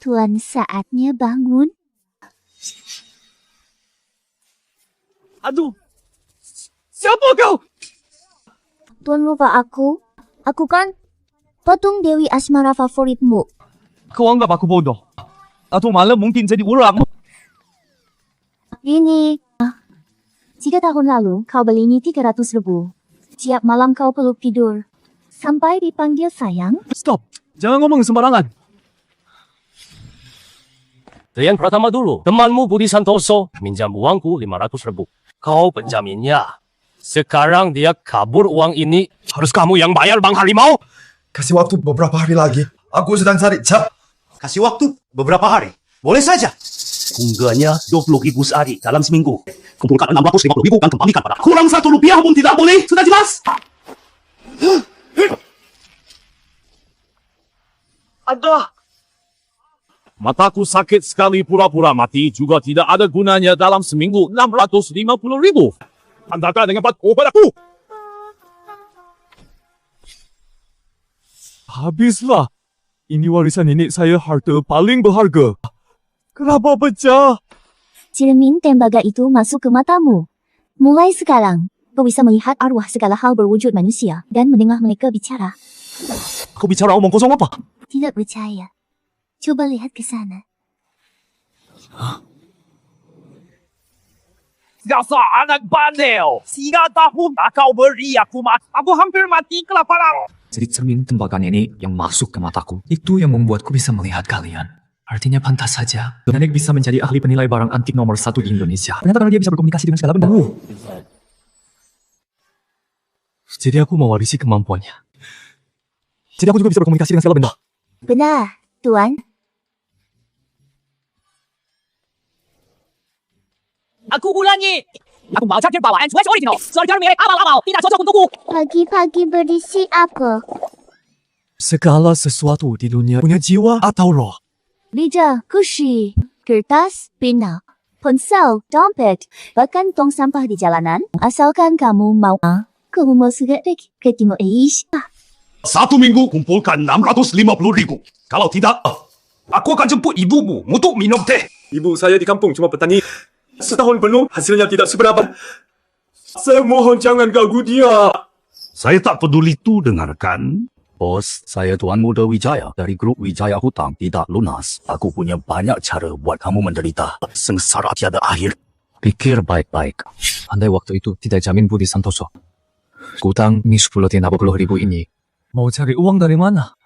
Tuan saatnya bangun. Aduh, siapa kau? Tuan lupa aku? Aku kan patung Dewi Asmara favoritmu. Kau anggap aku bodoh? Atau malah mungkin jadi orang? Ini 3 tahun lalu kau beli ini 300.000. Tiap malam kau peluk tidur. Sampai dipanggil sayang. Stop, jangan ngomong sembarangan. Yang pertama dulu, temanmu Budi Santoso minjam uangku 500.000. Kau penjaminnya. Sekarang dia kabur uang ini. Harus kamu yang bayar, Bang Harimau. Kasih waktu beberapa hari lagi. Aku sedang cari cap. Kasih waktu beberapa hari. Boleh saja. Unggahnya 20.000 sehari dalam seminggu. Kumpulkan 650.000 dan kembalikan pada kurang Rp1 pun tidak boleh. Sudah jelas? Ada. Mataku sakit sekali, pura-pura mati juga tidak ada gunanya dalam seminggu 650.000. Antarkan dengan patuh padaku. Habislah. Ini warisan nenek saya, harta paling berharga. Kenapa pecah? Cermin tembaga itu masuk ke matamu. Mulai sekarang, kau bisa melihat arwah segala hal berwujud manusia dan mendengar mereka bicara. Kau bicara omong kosong apa? Tidak percaya. Coba lihat ke sana. Dasar anak bandel. 3 tahun tak kau beri aku aku hampir mati kelaparan. Jadi cermin tembaga nenek yang masuk ke mataku, itu yang membuatku bisa melihat kalian. Artinya pantas saja nenek bisa menjadi ahli penilai barang antik nomor 1 di Indonesia. Ternyata karena dia bisa berkomunikasi dengan segala benda. Jadi aku mewarisi kemampuannya. Jadi aku juga bisa berkomunikasi dengan segala benda. Benar, Tuan. Aku ulangi. Aku mau charger bawaan Swiss Original. Charger merek awal-awal tidak cocok untukku. Pagi-pagi berisi apa? Segala sesuatu di dunia punya jiwa atau roh. Meja, kursi, kertas, pena, ponsel, dompet, bahkan tong sampah di jalanan. Asalkan kamu mau, kamu mau segetik ke timur Asia. 1 minggu kumpulkan 650.000. Kalau tidak, aku akan jemput ibumu untuk minum teh. Ibu saya di kampung cuma petani. Setahun penuh hasilnya tidak seberapa. Saya mohon jangan ganggu dia. Saya tak peduli itu, dengarkan. Bos, saya Tuan Muda Wijaya dari grup Wijaya Hutang tidak lunas. Aku punya banyak cara buat kamu menderita. Sengsara tiada akhir. Pikir baik-baik. Andai waktu itu tidak jamin Budi Santoso. Hutang ini 10.000 ini. Mau cari uang dari mana?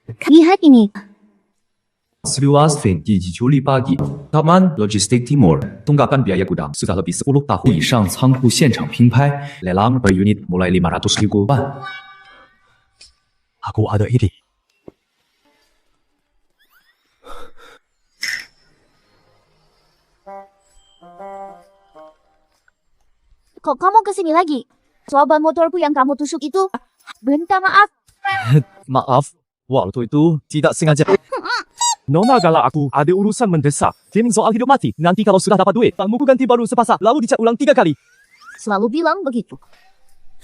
Lihat ini. 11 Fenty Juli pagi, Taman Logistik Timur, tunggakan biaya gudang sudah lebih 10 tahun以上 仓库现场拼拍, lelang per unit mulai 500.000 ban. Aku ada ide. Kok kamu kesini lagi? Soal ban motorku yang kamu tusuk itu. Bentar, maaf. Maaf, waktu itu tidak sengaja. Nona galak aku, ada urusan mendesak. Tim soal hidup mati. Nanti kalau sudah dapat duit, kamu ganti baru sepasang, lalu dicat ulang 3 kali. Selalu bilang begitu.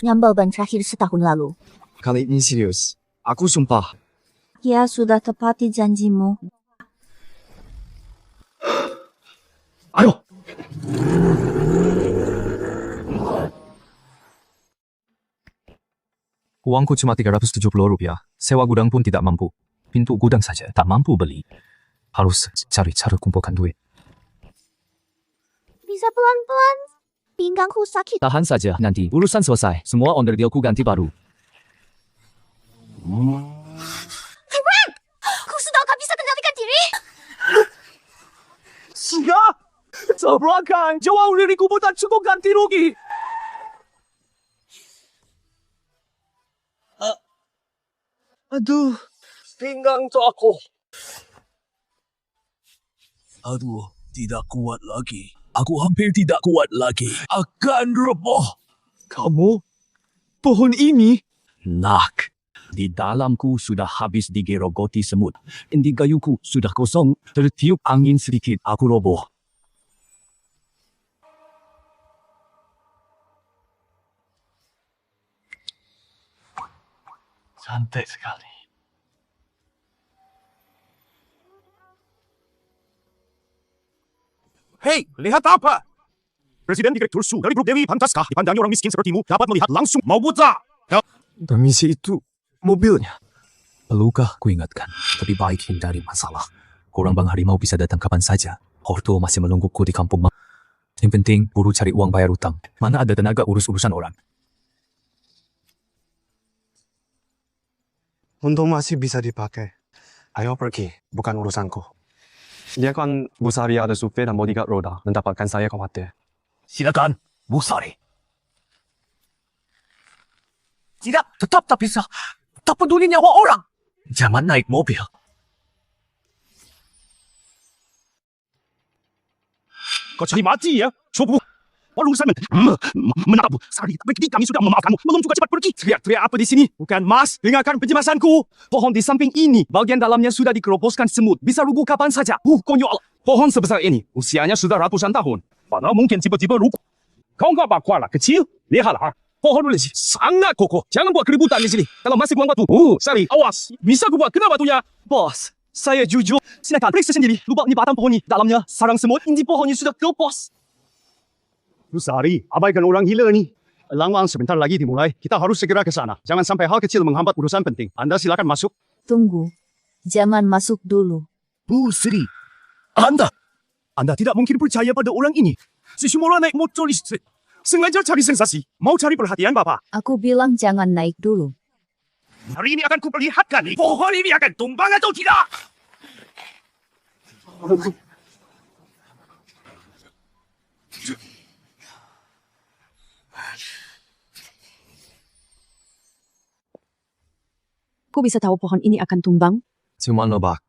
Nyambal ban terakhir setahun lalu. Kali ini serius. Aku sumpah. Ya, sudah tepati janjimu. Ayo. Uangku cuma Rp370. Sewa gudang pun tidak mampu. Pintu gudang saja tak mampu beli. Harus cari cara kumpulkan duit. Bisa pelan-pelan. Pinggangku sakit. Tahan saja, nanti urusan selesai. Semua onder dealku ganti baru. Aku sudah tak bisa kendalikan diri. Siap! Seberangkan, jawab diriku bukan cukup ganti rugi. Aduh, pinggang tu aku. Aduh, tidak kuat lagi. Aku hampir tidak kuat lagi. Akan roboh. Kamu? Pohon ini? Nak. Di dalamku sudah habis digerogoti semut. Inti kayuku sudah kosong. Tertiup angin sedikit, aku roboh. Cantik sekali. Hei, lihat apa? Presiden Direktur Su dari grup Dewi pantaskah dipandangnya orang miskin sepertimu dapat melihat langsung mau buta? Permisi itu mobilnya. Perlukah ku ingatkan, lebih baik hindari masalah. Korang Bang Harimau bisa datang kapan saja. Orto masih menungguku di kampung. Yang penting, buru cari uang bayar hutang. Mana ada tenaga urus-urusan orang. Untung masih bisa dipakai. Ayo pergi, bukan urusanku. Dia kan Bu Sari ada supir dan bodyguard roda, mendapatkan saya khawatir. Silakan, Bu Sari. Tidak, tetap tak bisa. Tak peduli nyawa orang. Jangan naik mobil. Kau cari mati ya? Coba. Urusan menatapmu. Sari, tapi kami sudah memaafkanmu. Belum juga cepat pergi. Teriak-teriak apa di sini? Bukan Mas, dengarkan penjelasanku. Pohon di samping ini, bagian dalamnya sudah dikeroposkan semut. Bisa rubuh kapan saja. Konyol. Pohon sebesar ini, usianya sudah ratusan tahun. Mana mungkin tiba-tiba rubuh? Kau nggak bakal kecil? Lihatlah. Pohon ini sangat kokoh. Jangan buat keributan di sini. Kalau masih buang batu. Sari, awas. Bisa ku buat kena batunya. Bos, saya jujur. Silakan periksa sendiri. Lubang di batang pohon ini. Dalamnya sarang semut. Inti pohonnya sudah keropos. Sari, abaikan orang gila ni. Langwang sebentar lagi dimulai. Kita harus segera ke sana. Jangan sampai hal kecil menghambat urusan penting. Anda silakan masuk. Tunggu. Jangan masuk dulu. Bu Sri, Anda tidak mungkin percaya pada orang ini. Si Shumora naik motor listrik. Sengaja cari sensasi. Mau cari perhatian Bapak. Aku bilang jangan naik dulu. Hari ini akan kuperlihatkan. Pohon ini akan tumbang atau tidak. Kau bisa tahu pohon ini akan tumbang? Cuma nebak.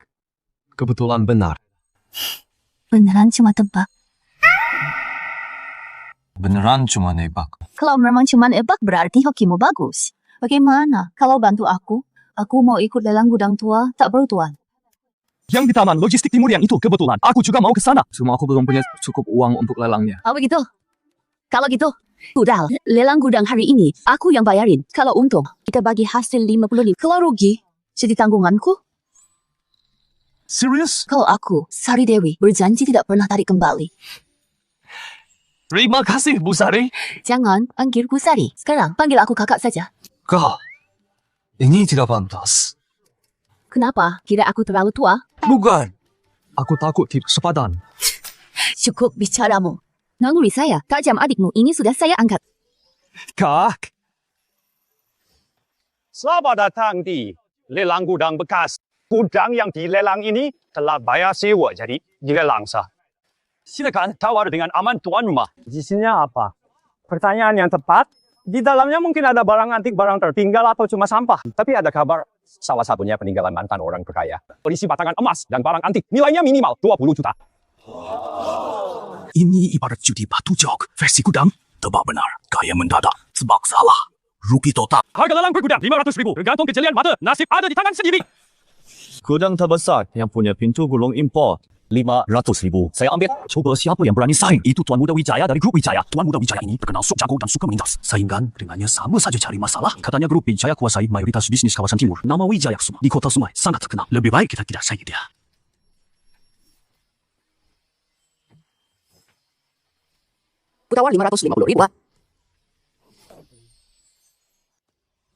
Kebetulan benar. Beneran cuma tebak. Beneran cuma nebak. Kalau memang cuma nebak berarti hokimu bagus. Bagaimana kalau bantu aku? Aku mau ikut lelang gudang tua, tak perlu tuan. Yang di Taman Logistik Timur yang itu kebetulan. Aku juga mau ke sana. Cuma aku belum punya cukup uang untuk lelangnya. Oh begitu? Kalau gitu, udah, lelang gudang hari ini, aku yang bayarin. Kalau untung, kita bagi hasil 50 nih. Kalau rugi, jadi tanggunganku. Serius? Kalau aku, Sari Dewi, berjanji tidak pernah tarik kembali. Terima kasih, Bu Sari. Jangan panggilku Sari. Sekarang, panggil aku kakak saja. Kak, ini tidak pantas. Kenapa? Kira aku terlalu tua? Bukan. Aku takut tidak sepadan. Cukup bicaramu. Naluri saya, tajam adikmu ini sudah saya angkat. Kak. Selamat datang di lelang gudang bekas. Gudang yang dilelang ini telah bayar sewa, jadi dilelang sah. Silakan tawar dengan aman tuan rumah. Isinya apa? Pertanyaan yang tepat. Di dalamnya mungkin ada barang antik, barang tertinggal, atau cuma sampah. Tapi ada kabar salah satunya peninggalan mantan orang berkaya. Berisi batangan emas dan barang antik. Nilainya minimal 20 juta. Ini ibarat judi batu jok. Versi gudang, tebak benar. Kaya mendadak. Sebab salah. Rugi total. Harga lelang per gudang 500.000. Tergantung kejelian mata. Nasib ada di tangan sendiri. Gudang terbesar yang punya pintu gulung impor. 500.000. Saya ambil. Coba siapa yang berani saing. Itu Tuan Muda Wijaya dari grup Wijaya. Tuan Muda Wijaya ini terkenal sok jago dan suka menindas. Saingan dengannya sama saja cari masalah. Katanya grup Wijaya kuasai mayoritas bisnis kawasan timur. Nama Wijaya Kusuma di kota Sumai sangat terkenal. Lebih baik kita tidak saingi dia. Kutawar 550.000.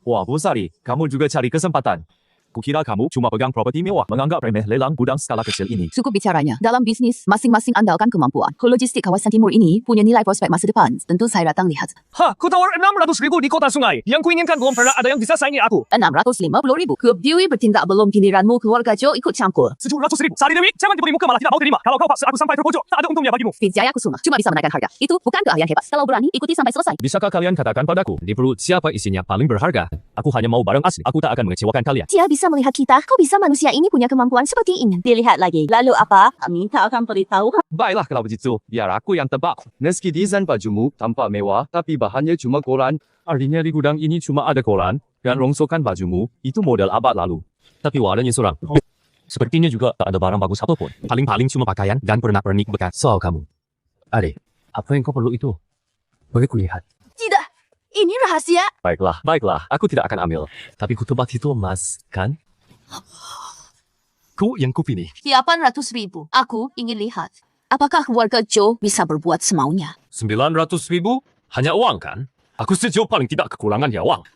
Wah, Bu Sari, kamu juga cari kesempatan. Kukira kamu cuma pegang properti mewah, menganggap remeh lelang gudang skala kecil ini. Cukup bicaranya. Dalam bisnis, masing-masing andalkan kemampuan. Logistik kawasan timur ini punya nilai prospek masa depan. Tentu saya datang lihat. Ku tawar 600.000 di kota sungai. Yang kuinginkan belum pernah ada yang bisa saingi aku. 650.000. Grup Dewi bertindak belum giliranmu keluarga Jo ikut campur. 700.000. Sari Dewi, jangan diberi muka malah tidak mau terima. Kalau kau paksa aku sampai terpojok, tak ada untungnya bagimu. Wijaya Kusuma cuma bisa menaikkan harga. Itu bukan keahlian hebat. Kalau berani, ikuti sampai selesai. Bisakah kalian katakan padaku, di perut siapa isinya paling berharga? Aku hanya mau barang asli. Aku tak akan mengecewakan kalian. Dia bisa melihat kita. Kok bisa manusia ini punya kemampuan seperti ini? Dilihat lagi. Lalu apa? Kami tak akan beritahu. Baiklah kalau begitu, biar aku yang tebak. Meski desain bajumu tampak mewah, tapi bahannya cuma koran. Artinya di gudang ini cuma ada koran dan rongsokan bajumu. Itu model abad lalu. Tapi warnanya suram. Sepertinya juga tak ada barang bagus apapun. Paling-paling cuma pakaian dan pernak-pernik bekas. Soal kamu. Adik, apa yang kau perlu itu? Bagi kulihat. Tidak. Ini rahasia. Baiklah, baiklah. Aku tidak akan ambil. Tapi ku tebak itu emas, kan? Ku yang ku pilih. 800,000. Aku ingin lihat. Apakah keluarga Joe bisa berbuat semaunya? 900,000? Hanya uang kan? Aku setuju paling tidak kekurangan ya uang. "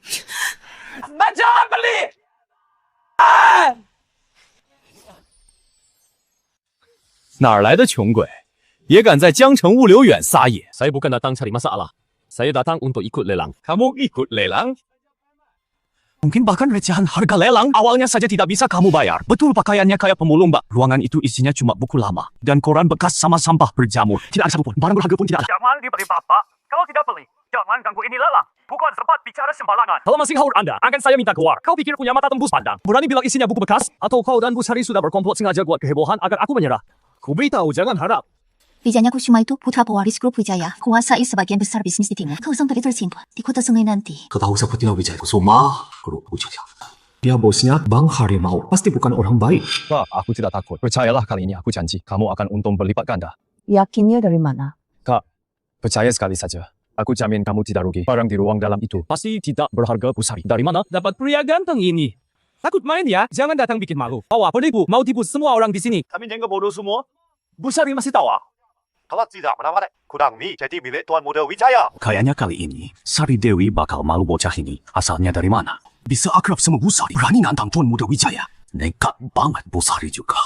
哪儿来的穷鬼，也敢在江城物流园撒野？ Saya bukan datang cari masalah. Saya datang untuk ikut lelang. Kamu ikut lelang? Mungkin bahkan recehan harga lelang awalnya saja tidak bisa kamu bayar. Betul pakaiannya kayak pemulung, Mbak. Ruangan itu isinya cuma buku lama dan koran bekas sama sampah berjamur. Tidak ada satupun. Barang berharga pun tidak ada. Jangan dibeli Bapak. Kalau tidak beli, jangan ganggu ini lelang. Bukan sempat bicara sembarangan. Kalau masih haur Anda, akan saya minta keluar. Kau pikir punya mata tembus pandang? Berani bilang isinya buku bekas? Atau kau dan Bu Sari sudah berkomplot sengaja buat kehebohan agar aku menyerah? Ku beritahu, jangan harap. Wijaya Kusuma itu putra pewaris grup Wijaya, menguasai sebagian besar bisnis di timur. Kau sampai tersimpan di kota sungai nanti. Kau tahu seperti Wijaya Kusuma? Grup Wijaya. Dia bosnya Bang Harimau. Pasti bukan orang baik. Kak, aku tidak takut. Percayalah kali ini aku janji. Kamu akan untung berlipat ganda. Yakinnya dari mana? Kak, percaya sekali saja. Aku jamin kamu tidak rugi. Barang di ruang dalam itu pasti tidak berharga, Bu Sari. Dari mana dapat pria ganteng ini? Takut main ya? Jangan datang bikin malu. Bawa penipu, mau tipu semua orang di sini. Kami jangan bodoh semua. Bu Sari masih tahu. Kalau tidak menawarkan kurang mi jadi milik Tuan Muda Wijaya. Kayaknya kali ini, Sari Dewi bakal malu bocah ini. Asalnya dari mana? Bisa akrab sama Bu Sari. Berani nantang Tuan Muda Wijaya. Nekat banget Bu Sari juga.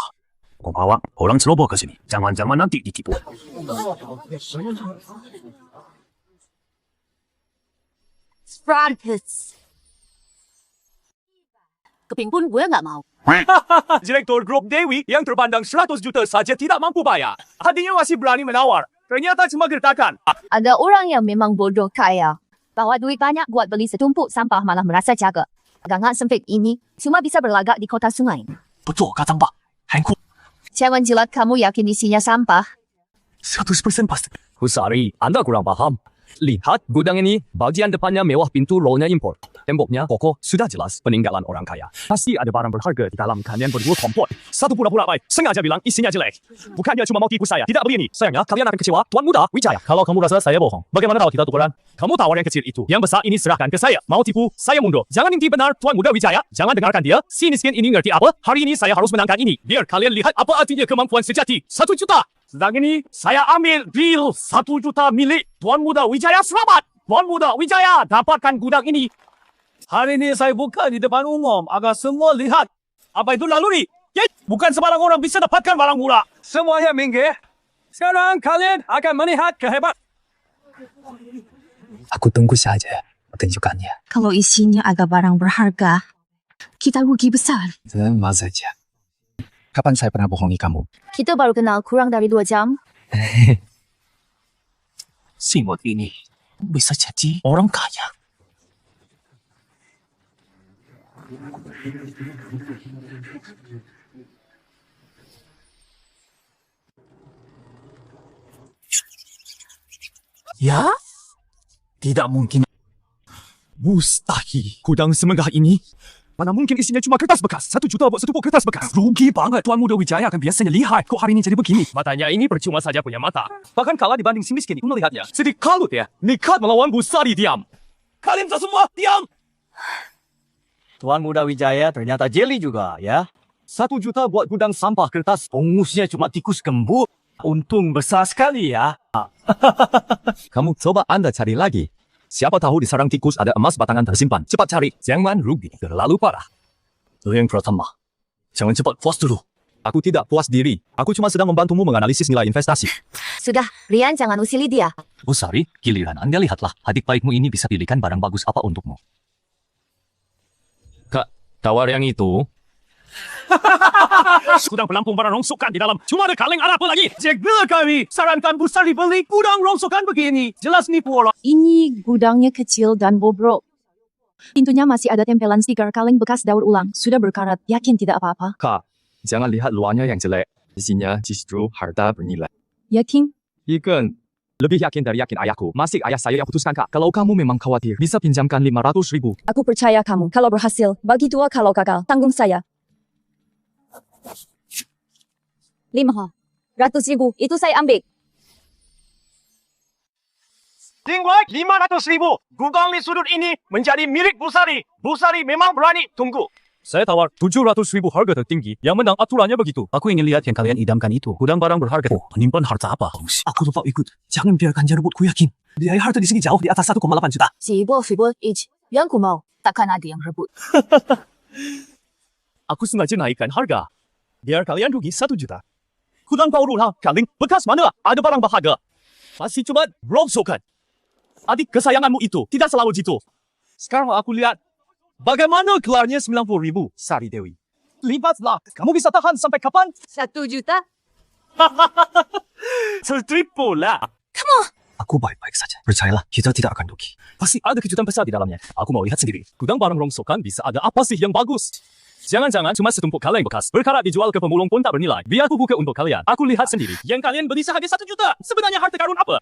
Kau bawa orang ceroboh ke sini. Jangan-jangan nanti ditipu. Francis. Keping pun gue nggak mau. Direktur grup Dewi yang terpandang 100 juta saja tidak mampu bayar. Hatinya masih berani menawar. Ternyata cuma gertakan. Ada orang yang memang bodoh kaya. Bawa duit banyak buat beli setumpuk sampah malah merasa jaga. Gangan sempit ini cuma bisa berlagak di kota sungai. Betul kata Mbak. Hanku. Jangan jilat kamu yakin isinya sampah. 100% pasti. Bu Sari, Anda kurang paham. Lihat gudang ini, bagian depannya mewah, pintu rollnya impor. Temboknya kokoh, sudah jelas peninggalan orang kaya. Pasti ada barang berharga di dalam. Kalian berdua kompor. Satu pura-pura baik, sengaja bilang isinya jelek. Bukannya cuma mau tipu saya, tidak begini. Sayangnya kalian akan kecewa, Tuan Muda Wijaya. Kalau kamu rasa saya bohong, bagaimana kalau kita tukeran? Kamu tawar yang kecil itu, yang besar ini serahkan ke saya. Mau tipu, saya mundur. Jangan inti benar, Tuan Muda Wijaya. Jangan dengarkan dia. Si miskin ini ngerti apa? Hari ini saya harus menangkan ini. Biar kalian lihat apa artinya kemampuan sejati. 1 juta. Sedang ini, saya ambil deal 1 juta milik Tuan Muda Wijaya. Selamat! Tuan Muda Wijaya dapatkan gudang ini. Hari ini saya buka di depan umum agar semua lihat apa itu laluri. Bukan sembarang orang bisa dapatkan barang murah. Semuanya minggir. Sekarang kalian akan melihat kehebatan. Aku tunggu saja pertunjukannya. Kalau isinya agak barang berharga, kita rugi besar. Tenang saja. Kapan saya pernah bohongi kamu? Kita baru kenal kurang dari 2 jam. Si Mod ini bisa jadi orang kaya. Ya? Tidak mungkin. Mustahil. Gudang semegah ini mana mungkin isinya cuma kertas bekas. 1 juta buat setumpuk kertas bekas. Rugi banget. Tuan Muda Wijaya kan biasanya lihai. Kok hari ini jadi begini? Matanya ini percuma saja punya mata. Bahkan kalah dibanding si miskin itu melihatnya. Sedih kalut ya. Nekat melawan Bu Sari. Diam. Kalian semua diam. Tuan Muda Wijaya ternyata jeli juga ya. 1 juta buat gudang sampah kertas. Pengusnya cuma tikus gembul. Untung besar sekali ya. Kamu coba Anda cari lagi. Siapa tahu di sarang tikus ada emas batangan tersimpan. Cepat cari. Jangan rugi. Terlalu parah. Itu yang pertama. Jangan cepat puas dulu. Aku tidak puas diri. Aku cuma sedang membantumu menganalisis nilai investasi. Sudah, Rian jangan usili dia. Bu Sari, giliran Anda lihatlah. Adik baikmu ini bisa pilihkan barang bagus apa untukmu. Kak, tawar yang itu. Gudang pelampung barang rongsokan di dalam. Cuma ada kaleng apa lagi? Jaga kami. Sarankan Bu Sari beli gudang rongsokan begini. Jelas nipu orang. Ini gudangnya kecil dan bobrok. Pintunya masih ada tempelan stiker kaleng bekas daur ulang. Sudah berkarat, yakin tidak apa-apa. Kak, jangan lihat luarnya yang jelek. Isinya justru harta bernilai. Yakin? Ikan. Lebih yakin dari yakin ayahku. Masih ayah saya yang putuskan, Kak. Kalau kamu memang khawatir, bisa pinjamkan 500.000. Aku percaya kamu. Kalau berhasil, bagi 2. Kalau gagal, tanggung saya. 500.000. Itu saya ambil. Tinggal 500,000. Gudang di sudut ini menjadi milik Busari. Busari memang berani tunggu. Saya tawar 700,000 harga tertinggi. Yang menang aturannya begitu. Aku ingin lihat yang kalian idamkan itu. Gudang barang berharga. Oh, menyimpan harta apa? Aku lupa ikut. Jangan biarkan dia rebut, ku yakin. Biaya harta di sini jauh di atas 1,8 juta. Sibo, yang ku mau. Takkan ada yang rebut. Aku sengaja naikkan harga. Biar kalian rugi 1 juta. Gudang baru lah, kaleng. Bekas mana ada barang berharga? Masih cuma rongsokan. Adik kesayanganmu itu tidak selalu gitu. Sekarang aku lihat bagaimana kelarnya 90,000, Sari Dewi. Libatlah. Kamu bisa tahan sampai kapan? 1 juta? Tertipu lah. Aku baik-baik saja. Percayalah, kita tidak akan rugi. Pasti ada kejutan besar di dalamnya. Aku mau lihat sendiri. Gudang barang rongsokan bisa ada apa sih yang bagus? Jangan-jangan cuma setumpuk kaleng bekas. Berkarat dijual ke pemulung pun tak bernilai. Biar aku buka untuk kalian. Aku lihat sendiri. Yang kalian beli seharga 1 juta. Sebenarnya harta karun apa?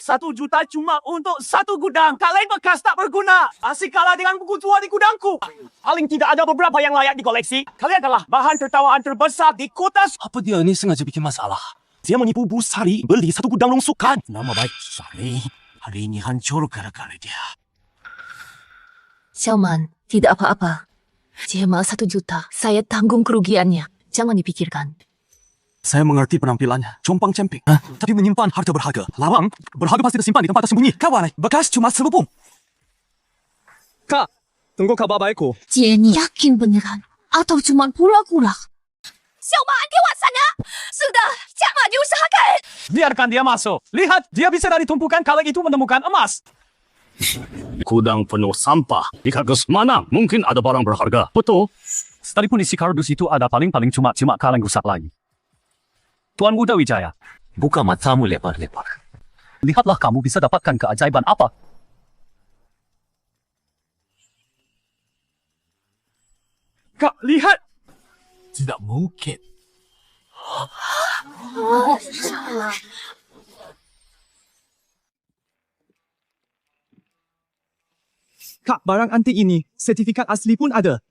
Satu juta cuma untuk satu gudang. Kaleng bekas tak berguna. Asik kalah dengan buku tua di gudangku. Paling tidak ada beberapa yang layak dikoleksi. Kalian adalah bahan tertawaan terbesar di kota. Apa dia ini sengaja bikin masalah? Dia menipu Busari beli satu gudang rongsokan. Nama baik Sari hari ini hancur gara-gara dia. Xiaoman, tidak apa-apa. Dia mau 1 juta. Saya tanggung kerugiannya. Jangan dipikirkan. Saya mengerti penampilannya. Compang-camping. Tapi menyimpan harta berharga. Lawang, berharga pasti tersimpan di tempat tersembunyi. Kawan, bekas cuma selubung. Kak, tunggu kabar baikku. Jenny, yakin beneran? Atau cuma pura-pura? Xiaoman, dewa sana! Sudah, jangan diusahakan! Biarkan dia masuk. Lihat, dia bisa dari tumpukan kaleng itu menemukan emas. Gudang penuh sampah. Jika ke mana mungkin ada barang berharga. Betul. Sekalipun isi kardus itu ada paling-paling cuma kaleng rusak lagi. Tuan Muda Wijaya, buka matamu lebar-lebar. Lihatlah kamu bisa dapatkan keajaiban apa. Kak, lihat. Tidak mungkin. Kak, barang antik ini, sertifikat asli pun ada.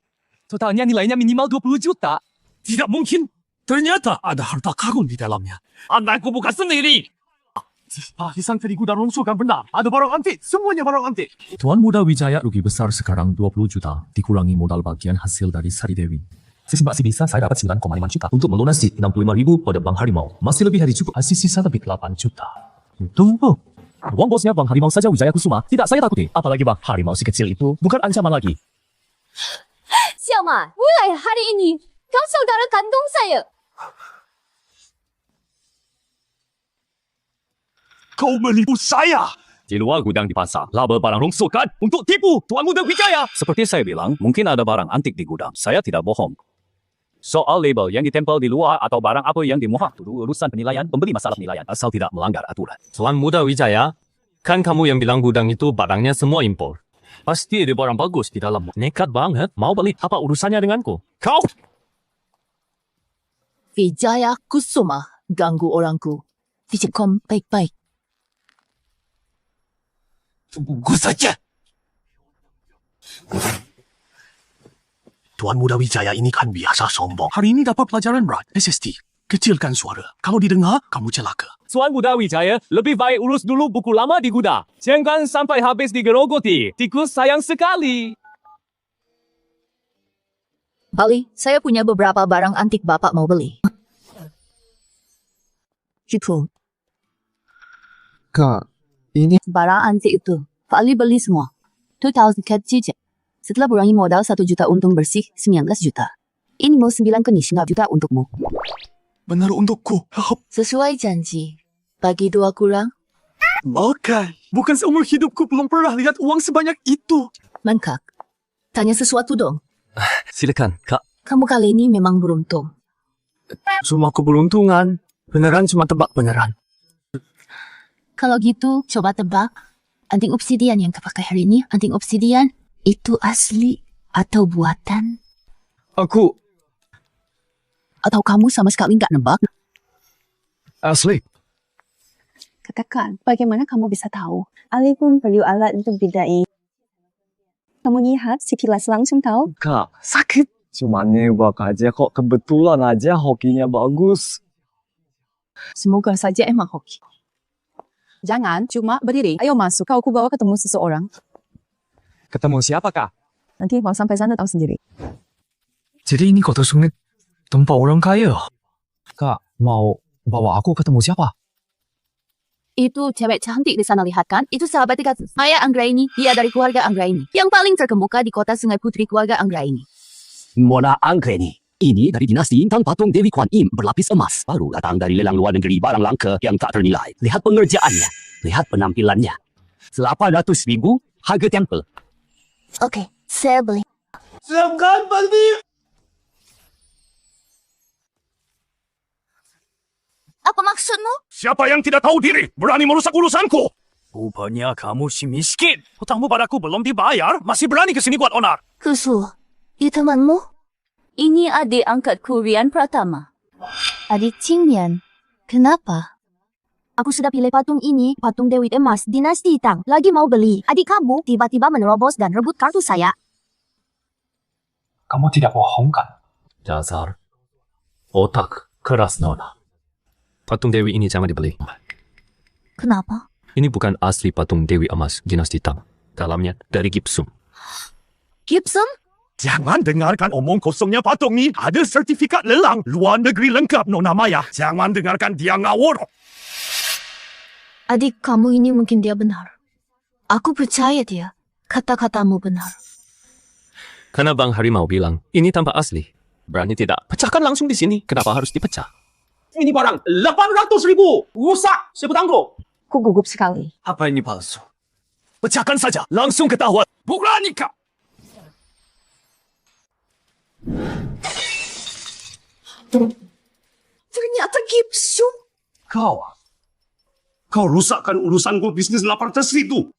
Totalnya nilainya minimal 20 juta. Tidak mungkin. Ternyata ada harta karun di dalamnya. Anakku buka sendiri. Warisan dari gudang rongsokan benar. Ada barang antik. Semuanya barang antik. Tuan Muda Wijaya rugi besar sekarang 20 juta. Dikurangi modal bagian hasil dari Sari Dewi. Sesimbang bisa saya dapat 9,5 juta untuk melunasi 65.000 pada Bank Harimau. Masih lebih dari cukup, hasil sisa lebih 8 juta. Tunggu. Uang bosnya Bank Harimau saja Wijaya Kusuma tidak saya takuti. Apalagi Bank Harimau si kecil itu bukan ancaman lagi. Xiaoman, mulai hari ini, kau saudara kandung saya. Kau menipu saya. Di luar gudang di pasar, laba barang rongsokan untuk tipu Tuan Muda Wijaya. Seperti saya bilang, mungkin ada barang antik di gudang. Saya tidak bohong. Soal label yang ditempel di luar atau barang apa yang dimuat, itu urusan penilaian, pembeli masalah penilaian, asal tidak melanggar aturan. Tuan Muda Wijaya, kan kamu yang bilang gudang itu barangnya semua impor. Pasti ada barang bagus di dalam. Nekat banget, mau beli apa urusannya denganku? Kau! Wijaya Kusuma, ganggu orangku. Visitcom baik-baik. Tunggu saja. Tuan Muda Wijaya ini kan biasa sombong. Hari ini dapat pelajaran berat. SST. Kecilkan suara. Kalau didengar, kamu celaka. Tuan Muda Wijaya, lebih baik urus dulu buku lama di gudang. Jangan sampai habis digerogoti. Tikus sayang sekali. Ali, saya punya beberapa barang antik Bapak mau beli. Gitu. Kak, ini Barang antik itu, Pak Ali beli semua. 2,000 kat jijik. Setelah kurangi modal 1 juta untung bersih, 19 juta. Ini mau 9 kenis 9 juta untukmu. Benar untukku. Sesuai janji. Bagi 2 kurang, Bukan seumur hidupku belum pernah lihat uang sebanyak itu. Mangkak. Tanya sesuatu dong. Silakan, Kak. Kamu kali ini memang beruntung. Semua keberuntungan. Beneran cuma tebak beneran. kalau gitu coba tebak. Anting obsidian yang kepakai hari ini, anting obsidian itu asli atau buatan? Aku Atau kamu sama sekali nggak nebak? asli. Katakan, bagaimana kamu bisa tahu? Ali pun perlu alat untuk bidai. Kamu lihat sekilas langsung tahu? Kak, sakit. Cuma nembak aja kok kebetulan aja hokinya bagus. Semoga saja emang hoki. Jangan cuma berdiri. Ayo masuk, aku bawa ketemu seseorang. Ketemu siapa, Kak? Nanti mau sampai sana tahu sendiri. Jadi ini kota sungai tempat orang kaya. Kak, mau bawa aku ketemu siapa? Itu cewek cantik di sana, lihat kan? Itu sahabat dekat saya Anggraini. Dia dari keluarga Anggraini. Yang paling terkemuka di kota Sungai Putri keluarga Anggraini. Mona Anggreni. Ini dari dinasti Intang Patung Dewi Kuan Im berlapis emas. Baru datang dari lelang luar negeri, barang langka yang tak ternilai. Lihat pengerjaannya. Lihat penampilannya. 800,000 harga tempel. Oke, saya beli. Siapkan pasti. Apa maksudmu? Siapa yang tidak tahu diri berani merusak urusanku? Rupanya kamu si miskin. Hutangmu padaku belum dibayar, masih berani kesini buat onar. Kusu, itu temanmu? Ini adik angkatku Rian Pratama. Adik Qingyan, kenapa? Aku sudah pilih patung ini, patung Dewi Emas dinasti Tang. Lagi mau beli. Adik kamu tiba-tiba menerobos dan rebut kartu saya. Kamu tidak bohong kan? Dasar otak keras nona. Patung Dewi ini jangan dibeli. Kenapa? Ini bukan asli patung Dewi Emas dinasti Tang. Dalamnya dari gipsum. Gibson? Jangan dengarkan omong kosongnya patung ni. Ada sertifikat lelang luar negeri lengkap, Nona Maya. Jangan dengarkan dia ngawur. Adik kamu ini mungkin dia benar. Aku percaya dia. Kata-katamu benar. Karena Bang Harimau bilang, ini tanpa asli. Berani tidak? Pecahkan langsung di sini. Kenapa harus dipecah? Ini barang 800,000. Rusak. Siapa tangguh? Aku gugup sekali. Apa ini palsu? Pecahkan saja. Langsung ketahuan. Berani kau. Ternyata gipsum. Kau rusakkan urusanku bisnis 800,000.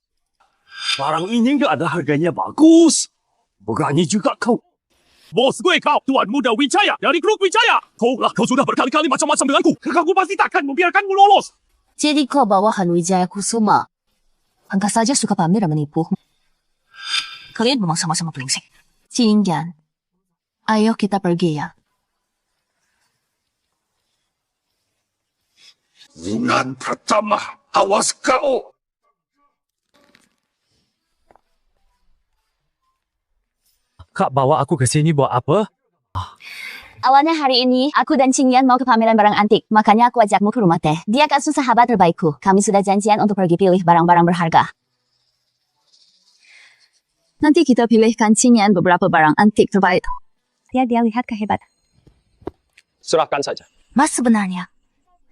Barang ini enggak ada harganya bagus. Berani juga kau. Bos gue kau, Tuan Muda Wijaya dari grup Wijaya. Kau sudah berkali-kali macam-macam denganku. Aku pasti takkan membiarkanmu lolos. Jadi kau bawahan Wijaya Kusuma. Angka saja suka pamer dan menipu. Kalian memang sama-sama brengsek. Qingyan, ayo kita pergi ya. Bulan pertama, awas kau. Kak bawa aku ke sini buat apa? Awalnya hari ini, aku dan Qingyan mau ke pameran barang antik. Makanya aku ajakmu ke rumah teh. Dia kan sahabat terbaikku. Kami sudah janjian untuk pergi pilih barang-barang berharga. Nanti kita pilihkan Qingyan beberapa barang antik terbaik. Dia lihat kehebatan. Serahkan saja. Mas sebenarnya,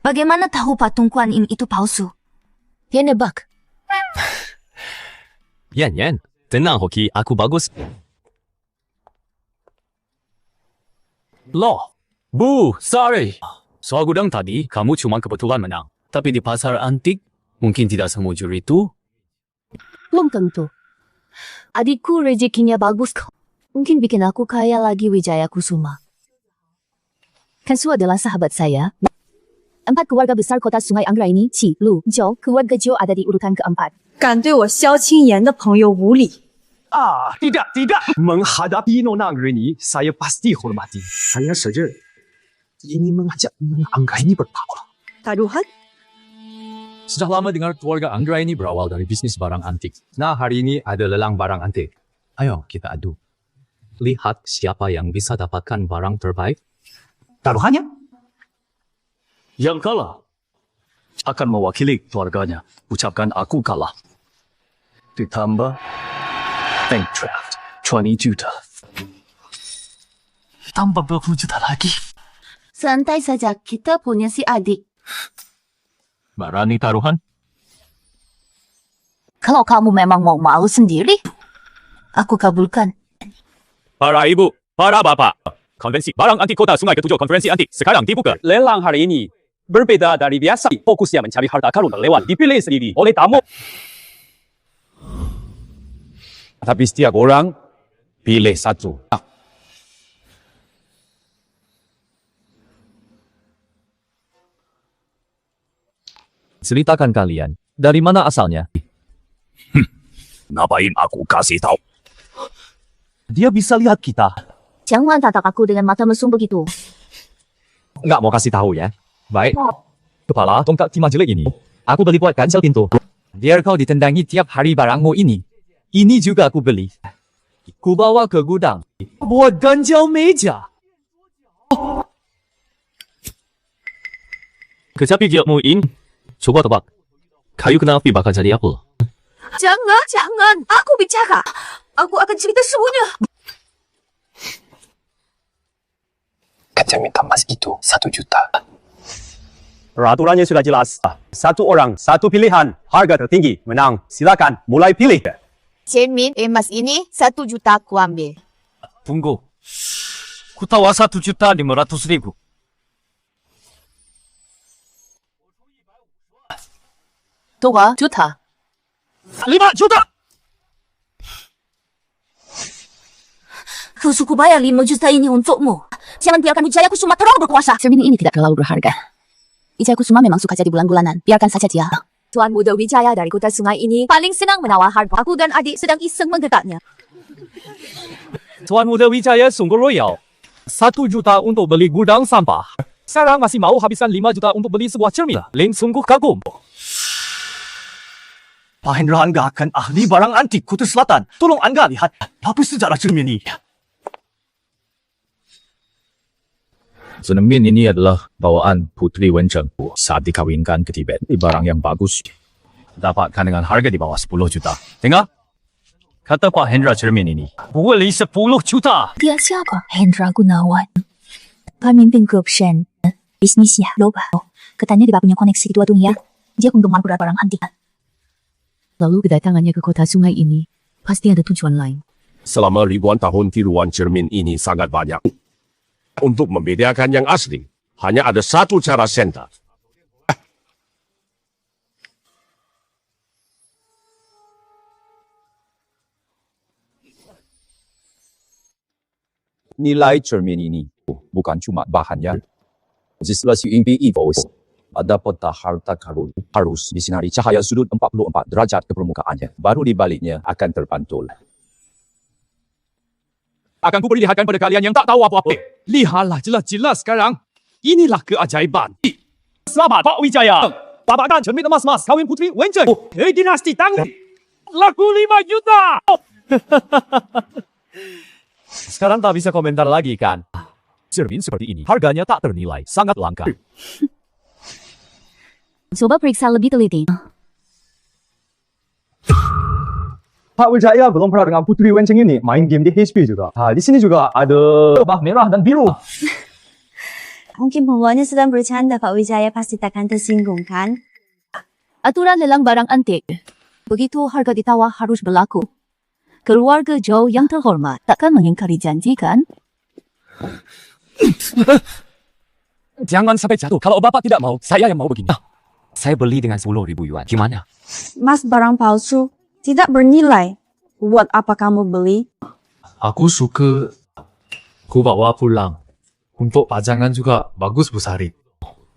bagaimana tahu patung Kuan Im itu palsu? Dia nebak. Yan, tenang hoki, aku bagus. Loh, Bu, sorry. Soal gudang tadi, kamu cuma kebetulan menang. Tapi di pasar antik, mungkin tidak semujur itu. Belum tentu. Adikku rezekinya bagus kok. Mungkin bikin aku kaya lagi Wijaya Kusuma. Kansu adalah sahabat saya. 4 keluarga besar kota Sungai Anggraini, Qi, Lu, Zhou, keluarga Zhou ada di urutan keempat. 敢对我萧清言的朋友无礼。 Tidak. Menghadapi Nona Anggreni, saya pasti hormati. Saya saja ingin mengajak Nona Anggreni bertawa. Taruhan? Sudah lama dengar keluarga Anggra ini berawal dari bisnis barang antik. Nah, hari ini ada lelang barang antik. Ayo, kita adu. Lihat siapa yang bisa dapatkan barang terbaik. Taruhannya? Yang kalah akan mewakili keluarganya. Ucapkan aku kalah. Ditambah bank draft 20 juta. Tambah 20 juta lagi. Santai saja, kita punya si adik. Berani taruhan? Kalau kamu memang mau malu sendiri, aku kabulkan. Para ibu, para bapak. Konvensi barang antik kota Sungai Ketujuh Konferensi Antik sekarang dibuka. Lelang hari ini berbeda dari biasa. Fokusnya mencari harta karun terlewat dipilih sendiri oleh tamu. Tapi setiap orang pilih satu. Ceritakan kalian, dari mana asalnya? Ngapain aku kasih tahu? Dia bisa lihat kita. Jangan tatap aku dengan mata mesum begitu. Nggak mau kasih tahu ya. Baik. Kepala tongkat timah jelek ini, aku beli buat kancel pintu. Biar kau ditendangi tiap hari barangmu ini. Ini juga aku beli. Ku bawa ke gudang. Buat ganjal meja. Kecapi ini. Coba tebak. Kayu kenapa bakal jadi apa? Jangan. Aku bicara. Aku akan cerita semuanya. Kecil minta emas itu 1 juta. Peraturannya sudah jelas. Satu orang, satu pilihan. Harga tertinggi menang. Silakan mulai pilih. Cermin emas ini 1 juta aku ambil. Tunggu. Ku tawa 1.500.000. Dua juta. 5 juta! Kau suku bayar 5 juta ini untukmu. Jangan biarkan Wijaya Kusuma terlalu berkuasa. Cermin ini tidak terlalu berharga. Wijaya Kusuma memang suka jadi bulan-bulanan. Biarkan saja dia. Tuan muda Wijaya dari kota sungai ini paling senang menawar harga. Aku dan adik sedang iseng menggeraknya. Tuan muda Wijaya sungguh royal. 1 juta untuk beli gudang sampah. Sekarang masih mau habiskan 5 juta untuk beli sebuah cermin. Lin sungguh kagum. Pak Hendra Angga akan ahli barang antik Kota Selatan. Tolong Angga lihat. Apa sejarah cermin ini? Cermin ini adalah bawaan Putri Wencheng saat dikawinkan ke Tibet. Ini barang yang bagus. Dapatkan dengan harga di bawah 10 juta. Dengar? Kata Pak Hendra cermin ini. Boleh 10 juta. Dia siapa? Hendra Gunawan. Pemimpin grup Shen. Bisnisnya Loba. Katanya dia punya koneksi dua dunia. Dia penggemar barang antik. Lalu kedatangannya ke kota sungai ini pasti ada tujuan lain. Selama ribuan tahun tiruan cermin ini sangat banyak. Untuk membedakan yang asli, hanya ada satu cara senter. Nilai cermin ini bukan cuma bahannya. Jika UV EVOS, ada peta harta karun harus disinari cahaya sudut 44 derajat ke permukaannya. Baru di baliknya akan terpantul. Akan ku perlihatkan pada kalian yang tak tahu apa-apa. Lihatlah jelas-jelas sekarang. Inilah keajaiban. Selamat Pak Wijaya. Dapatkan cermin emas-emas kawin Putri Wencheng. Dinasti Tang. Laku 5 juta. Sekarang tak bisa komentar lagi kan? Cermin seperti ini harganya tak ternilai, sangat langka. Coba periksa lebih teliti. Pak Wijaya belum pernah dengan Putri Wencheng ini main game di HP juga. Di sini juga ada bah merah dan biru. Mungkin pembawanya sedang bercanda, Pak Wijaya pasti takkan tersinggung kan? Aturan lelang barang antik. Begitu harga ditawar harus berlaku. Keluarga Zhou yang terhormat takkan mengingkari janji kan? Jangan sampai jatuh. Kalau bapak tidak mau, saya yang mau begini. Saya beli dengan 10.000 yuan. Gimana? Mas barang palsu tidak bernilai. Buat apa kamu beli? Aku suka. Ku bawa pulang. Untuk pajangan juga bagus Bu Sari.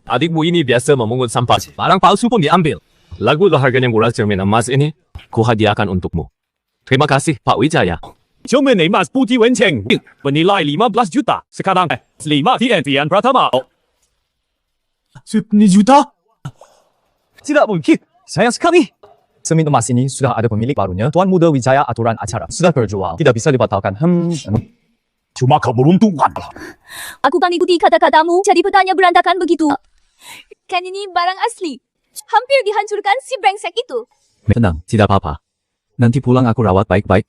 Adikmu ini biasa memungut sampah. Barang palsu pun diambil. Lagu harganya murah cermin emas ini, ku hadiahkan untukmu. Terima kasih Pak Wijaya. Cermin emas Putri Wencheng bernilai 15 juta. Sekarang 5 TNT pertama. 10 juta? Tidak mungkin. Sayang sekali. Cermin emas ini sudah ada pemilik barunya. Tuan Muda Wijaya aturan acara. Sudah terjual. Tidak bisa dibatalkan. Cuma keberuntungan. Aku kan ikuti kata-katamu, jadi petanya berantakan begitu. Kan ini barang asli. Hampir dihancurkan si brengsek itu. Tenang, tidak apa-apa. Nanti pulang aku rawat baik-baik.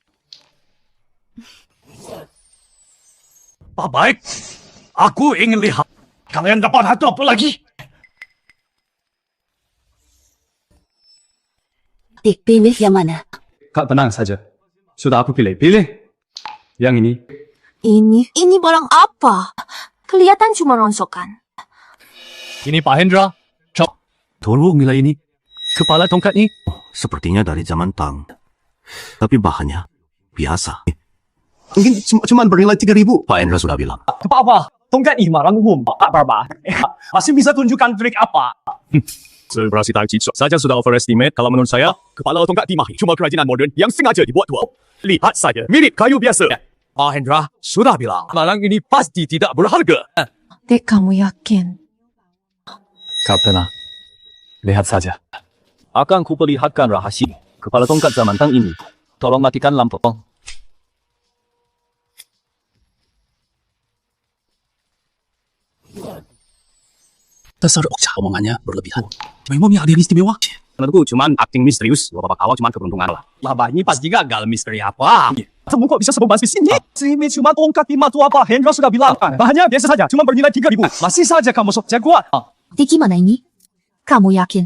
Pak baik. Aku ingin lihat. Kalian dapat hantu apa lagi? Dik, pilih yang mana? Kak tenang saja. Sudah aku pilih. Pilih. Yang ini. Ini barang apa? Kelihatan cuma rongsokan. Ini Pak Hendra. Tolong nilai ini. Kepala tongkat ini. Sepertinya dari zaman Tang. Tapi bahannya biasa. Mungkin cuma bernilai 3.000. Pak Hendra sudah bilang. Apa? Tongkat ini barang umum. Pak Barba. Masih bisa tunjukkan trik apa? Seberasi tangki saja sudah overestimate. Kalau menurut saya, kepala tongkat Timahi cuma kerajinan moden yang sengaja dibuat tua. Lihat saja, mirip kayu biasa. Hendra sudah bilang, barang ini pasti tidak berharga. Dek, kamu yakin? Kau tenang. Lihat saja. Akan kuperlihatkan rahasia kepala tongkat zaman Tang ini. Tolong matikan lampu. Dasar Okja omongannya berlebihan. Memangnya ada yang istimewa? Menurutku cuman acting misterius. Babak awal cuman keberuntungan lah. Laba ini pasti gagal misteri apa? Kamu kok bisa sebebas di sini? Ini cuma tongkat timah tua apa? Hendra sudah bilang. Bahannya biasa saja, cuma bernilai 3.000. Masih saja kamu sok jagoan. Dek, gimana ini? Kamu yakin?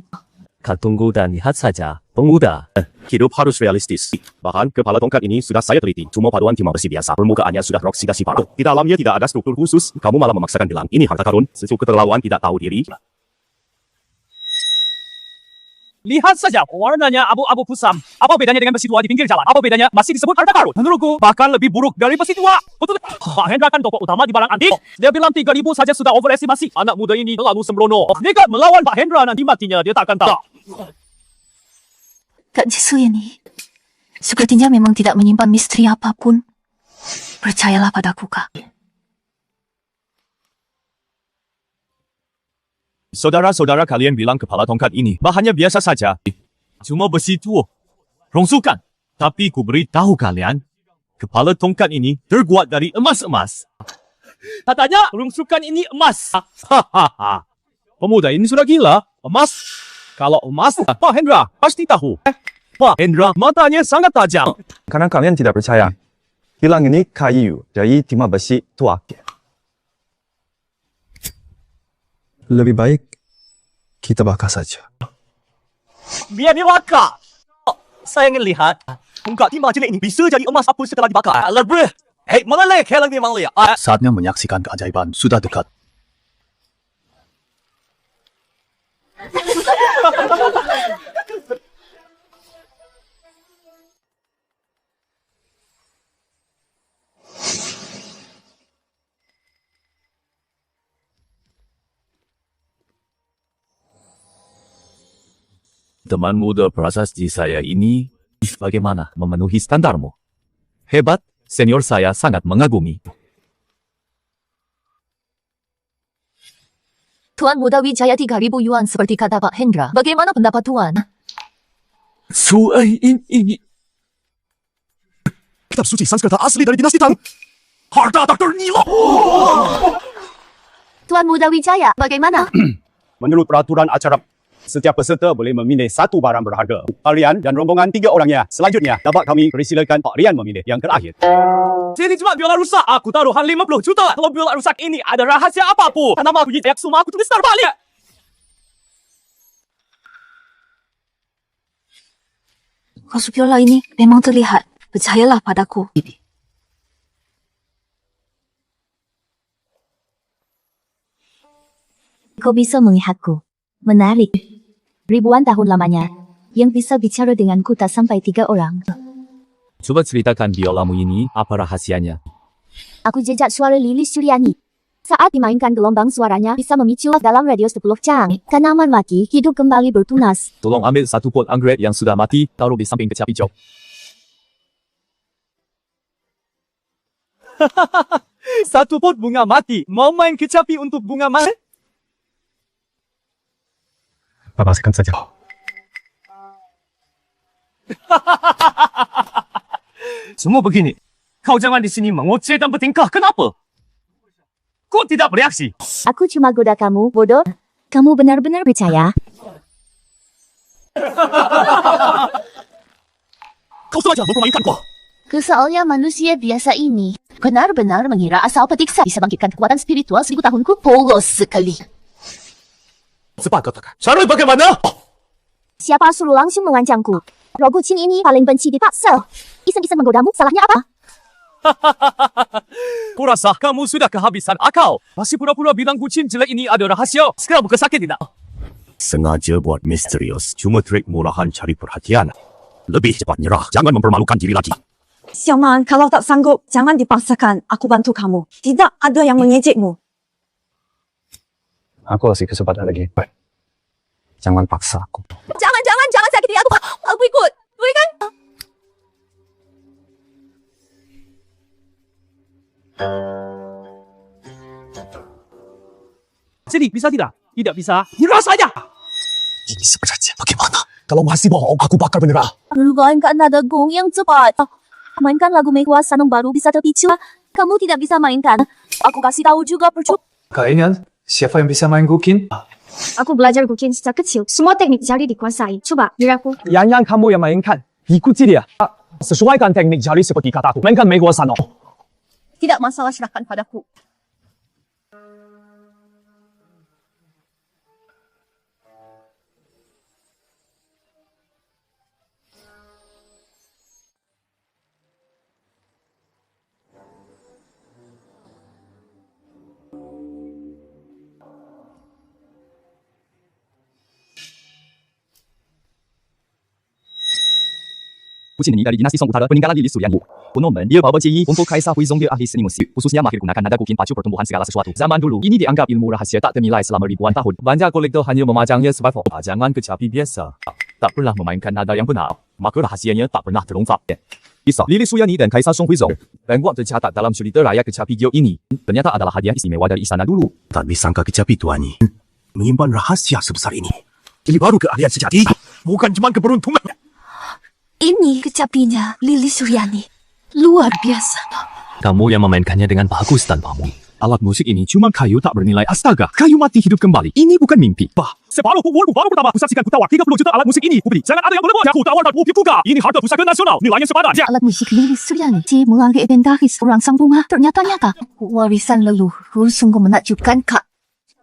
Kau tunggu dan lihat saja, pemuda. Hidup harus realistis. Bahkan kepala tongkat ini sudah saya teliti. Cuma paduan timah besi biasa. Permukaannya sudah roksidasi parah. Di dalamnya tidak ada struktur khusus. Kamu malah memaksakan bilang ini harta karun. Sesuatu keterlaluan tidak tahu diri. Lihat saja warnanya abu-abu kusam. Apa bedanya dengan besi tua di pinggir jalan? Apa bedanya masih disebut harta karun? Menurutku bahkan lebih buruk dari besi tua. Betul. Pak Hendra kan tokoh utama di barang antik. Dia bilang 3.000 saja sudah overestimasi. Anak muda ini terlalu sembrono. Nekat melawan Pak Hendra, nanti matinya dia tak akan tahu. Kak Jisoo ini sepertinya memang tidak menyimpan misteri apapun. Percayalah padaku, Kak. Saudara-saudara kalian bilang kepala tongkat ini bahannya biasa saja. Cuma besi tua. Rongsukan. Tapi ku beritahu kalian, kepala tongkat ini terbuat dari emas-emas. Katanya rongsukan ini emas. Hahaha. Pemuda ini sudah gila. Emas? Kalau emas, Pak Hendra pasti tahu. Pak Hendra matanya sangat tajam. Karena kalian tidak percaya. Bilang ini kayu dari timah besi tua. Lebih baik kita bakar saja. Biar dia bakar. Saya ingin lihat tongkat timah jelek ini bisa jadi emas apa setelah dibakar. Lebih. Hei, meleleh kelang memang lihat. Saatnya menyaksikan keajaiban sudah dekat. Teman muda prasasti saya ini bagaimana memenuhi standarmu? Hebat, senior saya sangat mengagumi. Tuan Muda Wijaya 3.000 yuan seperti kata Pak Hendra. Bagaimana pendapat Tuan? Suai ini. Kitab suci Sanskerta asli dari dinasti Tang. Harta tak ternilai. Tuan Muda Wijaya, bagaimana? Menurut peraturan acara, setiap peserta boleh memilih satu barang berharga. Pak Rian dan rombongan 3 orangnya. Selanjutnya, dapat kami persilakan Pak Rian memilih yang terakhir. Sini cuma biola rusak. Aku taruhan 50 juta. Kalau biola rusak ini ada rahasia apapun. Nama aku Yitek semua aku tulis terbalik. Kasus biola ini memang terlihat. Percayalah padaku. Kau bisa melihatku. Menarik. Ribuan tahun lamanya. Yang bisa bicara denganku tak sampai 3 orang. Coba ceritakan biolamu ini, apa rahasianya? Aku jejak suara Lilis Juliani. Saat dimainkan gelombang suaranya bisa memicu dalam radius 10 jam. Tanaman mati hidup kembali bertunas. Tolong ambil 1 pot anggrek yang sudah mati, taruh di samping kecap hijau. Satu pot bunga mati. Mau main kecapi untuk bunga mati? Lepaskan saja. Semua begini. Kau jangan di sini mengoceh dan bertingkah. Kenapa? Kau tidak bereaksi. Aku cuma goda kamu, bodoh. Kamu benar-benar percaya? Kau sengaja mempermainkanku. Kesoalnya manusia biasa ini benar-benar mengira asal petiksa bisa bangkitkan kekuatan spiritual 1000 tahunku. Polos sekali. Cepat katakan. Cara bagaimana? Siapa suruh langsung mengancamku? Rogu Chin ini paling benci dipaksa. Iseng-iseng menggodamu, salahnya apa? Kurasa kamu sudah kehabisan akal. Masih pura-pura bilang kucing jelek ini ada rahasia. Sekarang bukan sakit tidak? Sengaja buat misterius. Cuma trik murahan cari perhatian. Lebih cepat nyerah. Jangan mempermalukan diri lagi. Xiaoman, kalau tak sanggup, jangan dipaksakan. Aku bantu kamu. Tidak ada yang mengejekmu. Aku kasih kesempatan lagi. Jangan paksa aku. Jangan sakiti aku. Aku ikut. Boleh kan? Sini, bisa tidak? Tidak bisa. Nyerah saja. Ini sebenarnya bagaimana? Kalau masih bohong, aku bakal menyerah. Mainkan nada gong yang cepat. Mainkan lagu Mehua Sanong baru bisa terpicu. Kamu tidak bisa mainkan. Aku kasih tahu juga percuma. Kalian, siapa yang bisa main gukin? Aku belajar gukin sejak kecil. Semua teknik jari dikuasai. Coba, biar aku. Yang kamu yang mainkan. Ikuti dia. Sesuaikan teknik jari seperti kataku. Mainkan Mehua Sanong. Tidak masalah, serahkan padaku. Ini dari dinasti Song Utara peninggalan Lilis Suryani. Kuno dia bawa ciri untuk Kaisar Huizong dia ahli seni musik, khususnya mahir gunakan nada gukin pacu pertumbuhan segala sesuatu. Zaman dulu, ini dianggap ilmu rahasia tak ternilai selama ribuan tahun. Banyak kolektor hanya memajangnya sebagai pajangan kecapi biasa. Tak pernah memainkan nada yang benar, maka rahasianya tak pernah terungkap. Kisah Lilis Suryani dan Kaisar Song Huizong. Bangkuan tercatat dalam cerita rakyat kecapi Gyo ini. Ternyata adalah hadiah istimewa dari istana dulu. Tak disangka kecapi tuan ini menyimpan rahasia sebesar ini. Ini baru keahlian sejati, bukan cuma keberuntungan. Ini kecapinya Lilis Suryani. Luar biasa. Kamu yang memainkannya dengan bagus tanpamu. Alat musik ini cuma kayu tak bernilai astaga. Kayu mati hidup kembali. Ini bukan mimpi. Bah, separuh umurku baru pertama. Ku saksikan ku tawar 30 juta alat musik ini. Ku beli. Jangan ada yang boleh buat. Aku tawar 40 juga. Ini harga pusaka nasional. Nilainya sepadan. Alat musik Lilis Suryani melalui legendaris orang sang bunga. Ternyata nyata. Warisan leluhur sungguh menakjubkan, Kak.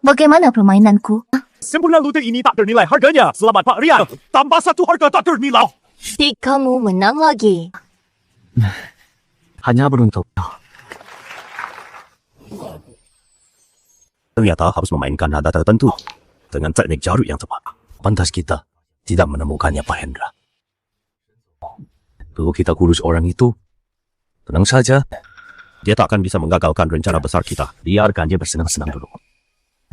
Bagaimana permainanku? Sempurna lute ini tak ternilai harganya. Selamat Pak Rian. Tambah satu harga tak ternilai. Kamu menang lagi. Hanya beruntung. Ternyata harus memainkan nada tertentu dengan teknik jari yang tepat. Pantas kita tidak menemukannya, Pak Hendra. Kalau kita kurus orang itu, tenang saja. Dia tak akan bisa menggagalkan rencana besar kita. Biarkan dia bersenang-senang dulu.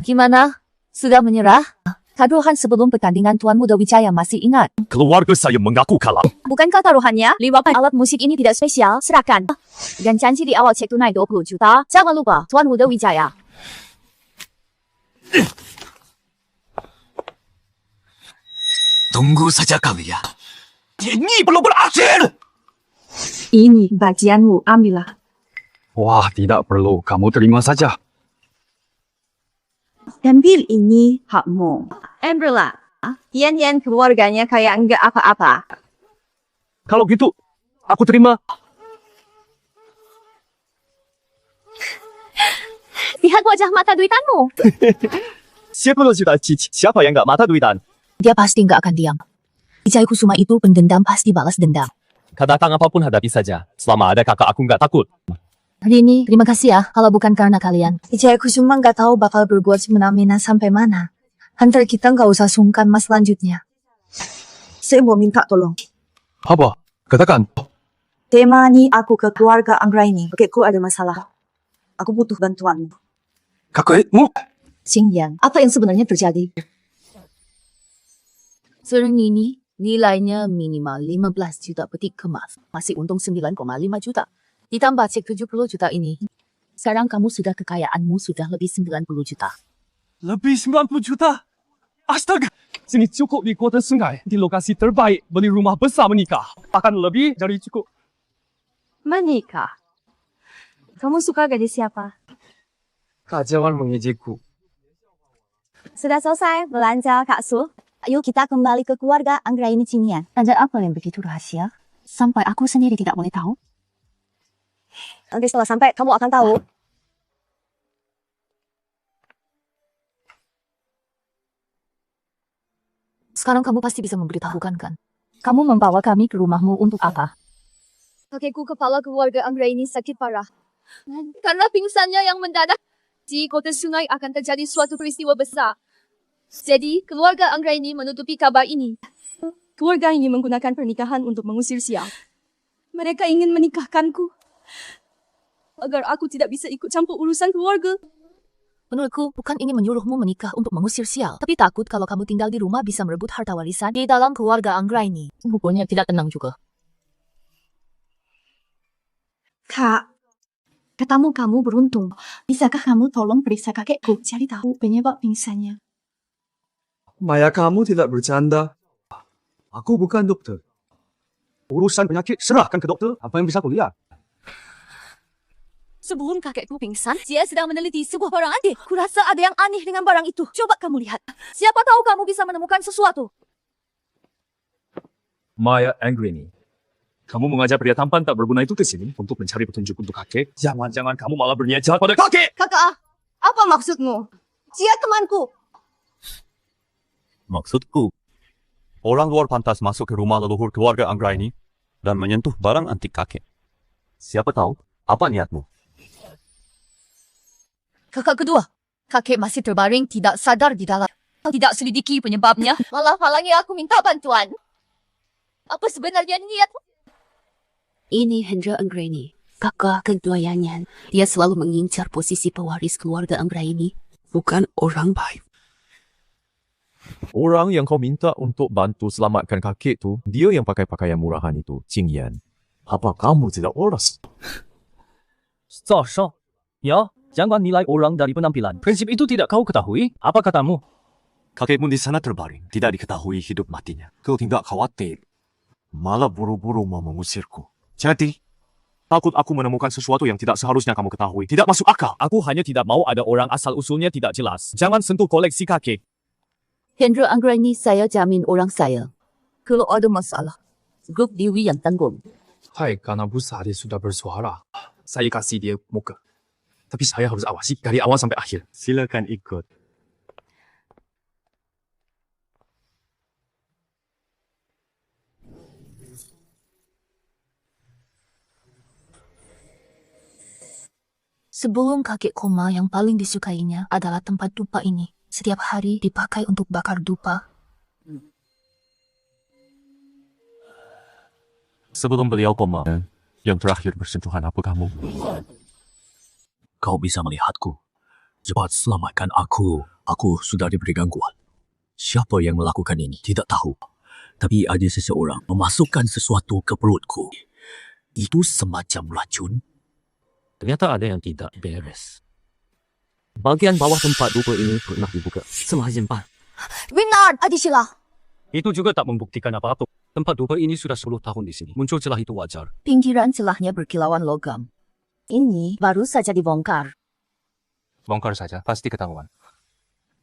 Gimana? Sudah menyerah? Taruhan sebelum pertandingan Tuan Muda Wijaya masih ingat. Keluarga saya mengaku kalah. Bukankah taruhannya? 5 alat musik ini tidak spesial, serahkan. Dan janji di awal cek tunai 20 juta. Jangan lupa, Tuan Muda Wijaya. Tunggu saja kalian. Ini belum berakhir. Ini bagianmu, ambillah. Wah, tidak perlu. Kamu terima saja. Ambil ini hakmu. Ambillah. Yan keluarganya kayak enggak apa-apa. Kalau gitu, aku terima. Lihat wajah mata duitanmu. Siapa yang enggak mata duitan? Dia pasti nggak akan diam. Wijaya Kusuma itu pendendam pasti balas dendam. Kadang apapun hadapi saja. Selama ada kakak aku nggak takut. Rini, terima kasih ya. Kalau bukan karena kalian. Wijaya Kusuma nggak tahu bakal berbuat semena-mena sampai mana. Antar kita nggak usah sungkan mas selanjutnya. Saya mau minta tolong. Apa? Katakan. Tema ni aku ke keluarga Anggraini. Kakekku ada masalah. Aku butuh bantuanmu. Kakekmu? Xingyan, apa yang sebenarnya terjadi? Sering ini nilainya minimal 15 juta petik kemas. Masih untung 9,5 juta. Ditambah cek 70 juta ini. Sekarang kamu sudah kekayaanmu sudah lebih 90 juta. Lebih 90 juta? Astaga! Sini cukup di kota sungai. Di lokasi terbaik beli rumah besar menikah. Akan lebih dari cukup. Menikah. Kamu suka gadis siapa? Kak, jangan mengejekku. Sudah selesai belanja Kak Su. Ayo kita kembali ke keluarga Anggraini Cinian. Ada apa yang begitu rahasia? Sampai aku sendiri tidak boleh tahu. Nanti setelah sampai kamu akan tahu. Sekarang kamu pasti bisa memberitahukan kan? Kamu membawa kami ke rumahmu untuk apa? Kakekku kepala keluarga Anggraini sakit parah. Karena pingsannya yang mendadak. Di kota sungai akan terjadi suatu peristiwa besar. Jadi, keluarga Anggraini menutupi kabar ini. Keluarga ini menggunakan pernikahan untuk mengusir sial. Mereka ingin menikahkanku. Agar aku tidak bisa ikut campur urusan keluarga. Menurutku, bukan ingin menyuruhmu menikah untuk mengusir sial, tapi takut kalau kamu tinggal di rumah bisa merebut harta warisan di dalam keluarga Anggraini. Pokoknya tidak tenang juga. Kak, katamu kamu beruntung. Bisakah kamu tolong periksa kakekku, cari tahu penyebab pingsannya? Maya kamu tidak bercanda. Aku bukan dokter. Urusan penyakit, serahkan ke dokter. Apa yang bisa aku lihat? Sebelum kakekku pingsan, dia sedang meneliti sebuah barang aneh. Kurasa ada yang aneh dengan barang itu. Coba kamu lihat. Siapa tahu kamu bisa menemukan sesuatu. Maya Angrini, kamu mengajak pria tampan tak berguna itu ke sini untuk mencari petunjuk untuk kakek? Jangan-jangan kamu malah berniat jahat pada kakek! Kakak, apa maksudmu? Dia temanku. Maksudku, orang luar pantas masuk ke rumah leluhur keluarga Anggraini dan menyentuh barang antik kakek. Siapa tahu apa niatmu? Kakak kedua, kakek masih terbaring tidak sadar di dalam. Tidak selidiki penyebabnya. Malah halangi aku minta bantuan. Apa sebenarnya niat? Ini Hendra Anggraini, kakak keduanya. Dia selalu mengincar posisi pewaris keluarga Anggraini, bukan orang baik. Orang yang kau minta untuk bantu selamatkan kakek tu, dia yang pakai pakaian murahan itu, Qing Yan. Apa kamu tidak waras? 早上，ya, jangan nilai orang dari penampilan. Prinsip itu tidak kau ketahui? Apa katamu? Kakekmu di sana terbaring, tidak diketahui hidup matinya. Kau tidak khawatir, malah buru-buru mau mengusirku. Jadi, takut aku menemukan sesuatu yang tidak seharusnya kamu ketahui. Tidak masuk akal. Aku hanya tidak mau ada orang asal usulnya tidak jelas. Jangan sentuh koleksi kakek. Hendra Anggraini saya jamin orang saya. Kalau ada masalah, grup Dewi yang tanggung. Hai, karena Bu Sari sudah bersuara. Saya kasih dia muka. Tapi saya harus awasi dari awal sampai akhir. Silakan ikut. Sebelum kakek koma, yang paling disukainya adalah tempat dupa ini. Setiap hari dipakai untuk bakar dupa. Sebelum beliau koma, yang terakhir bersentuhan apa kamu? Kau bisa melihatku. Cepat selamatkan aku. Aku sudah diberi gangguan. Siapa yang melakukan ini? Tidak tahu. Tapi ada seseorang memasukkan sesuatu ke perutku. Itu semacam racun. Ternyata ada yang tidak beres. Bagian bawah tempat dupa ini pernah dibuka. Semua jempat. Winard, Adisila. Itu juga tak membuktikan apa-apa. Tempat dupa ini sudah 10 tahun di sini. Muncul celah itu wajar. Pinggiran celahnya berkilauan logam. Ini baru saja dibongkar. Bongkar saja, pasti ketahuan.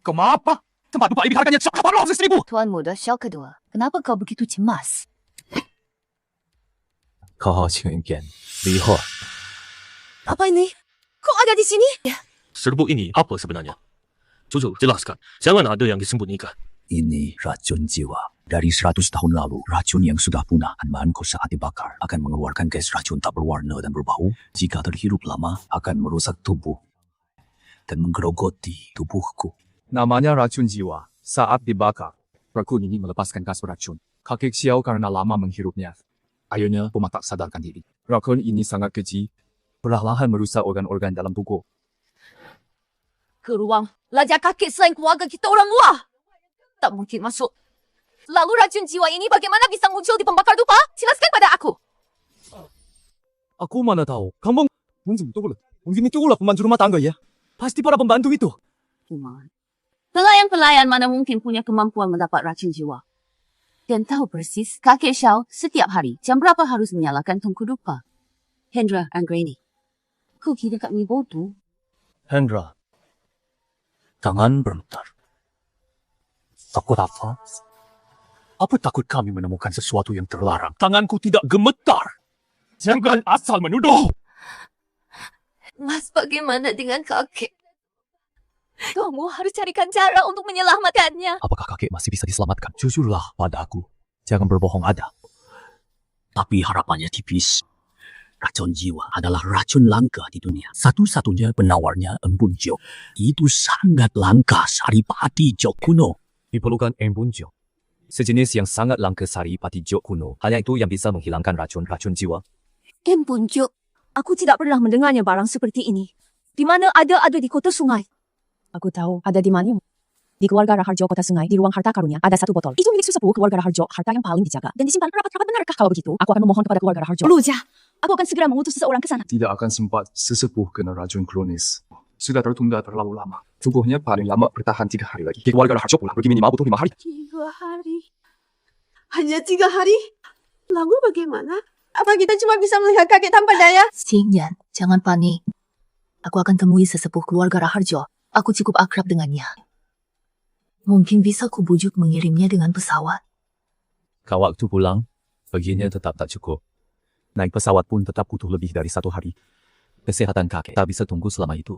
Kenapa? Tempat dupa ini harganya 800.000. Tuan muda Shell kedua, kenapa kau begitu cemas? 好好请一遍，离后。 Apa ini? Kok ada di sini? Serbu ini apa sebenarnya? Jujur, jelaskan. Jangan ada yang disembunyikan. Ini racun jiwa. Dari 100 tahun lalu, racun yang sudah punah mangkuk saat dibakar akan mengeluarkan gas racun tak berwarna dan berbau. Jika terhirup lama, akan merusak tubuh dan menggerogoti tubuhku. Namanya racun jiwa. Saat dibakar, racun ini melepaskan gas beracun. Kakek Xiao karena lama menghirupnya. Akhirnya, Puma tak sadarkan diri. Racun ini sangat keji. Perlahan merusak organ-organ dalam tubuh. Ke ruang. Lajak kakek selain keluarga kita orang luar. Tak mungkin masuk. Lalu racun jiwa ini bagaimana bisa muncul di pembakar dupa? Jelaskan pada aku. Aku mana tahu. Kamu mungkin itulah pembantu rumah tangga ya. Pasti para pembantu itu. Pelayan-pelayan mana mungkin punya kemampuan mendapat racun jiwa. Dan tahu persis kakek Xiao setiap hari jam berapa harus menyalakan tungku dupa. Hendra Anggraini. Kau kira kami bodoh? Hendra, jangan berputar. Takut apa? Apa takut kami menemukan sesuatu yang terlarang? Tanganku tidak gemetar. Jangan asal menuduh. Mas, bagaimana dengan kakek? Kamu harus carikan cara untuk menyelamatkannya. Apakah kakek masih bisa diselamatkan? Jujurlah pada aku. Jangan berbohong ada. Tapi harapannya tipis. Racun jiwa adalah racun langka di dunia. Satu-satunya penawarnya Embun Jiok. Itu sangat langka saripati Jiok kuno. Diperlukan Embun Jiok. Sejenis yang sangat langka saripati Jiok kuno. Hanya itu yang bisa menghilangkan racun-racun jiwa. Embun Jiok. Aku tidak pernah mendengarnya barang seperti ini. Di mana ada di kota sungai. Aku tahu ada di mana. Di keluarga Raharjo Kota Sungai, di ruang harta karunnya, ada satu botol. Itu milik sesepuh keluarga Raharjo, harta yang paling dijaga. Dan disimpan rapat-rapat. Benarkah? Kalau begitu, aku akan memohon kepada keluarga Raharjo. Luja, aku akan segera mengutus seseorang ke sana. Tidak akan sempat sesepuh kena racun kronis. Sudah tertunda terlalu lama. Tubuhnya paling lama bertahan 3 hari lagi. Keluarga Raharjo pula pergi minimal butuh 5 hari. 3 hari. Hanya 3 hari? Lalu bagaimana? Apa kita cuma bisa melihat kakek tanpa daya? Xingyan, jangan panik. Aku akan temui sesepuh keluarga Raharjo. Aku cukup akrab dengannya. Mungkin bisa kubujuk mengirimnya dengan pesawat. Kalau waktu pulang, bagiannya tetap tak cukup. Naik pesawat pun tetap butuh lebih dari 1 hari. Kesehatan kakek tak bisa tunggu selama itu.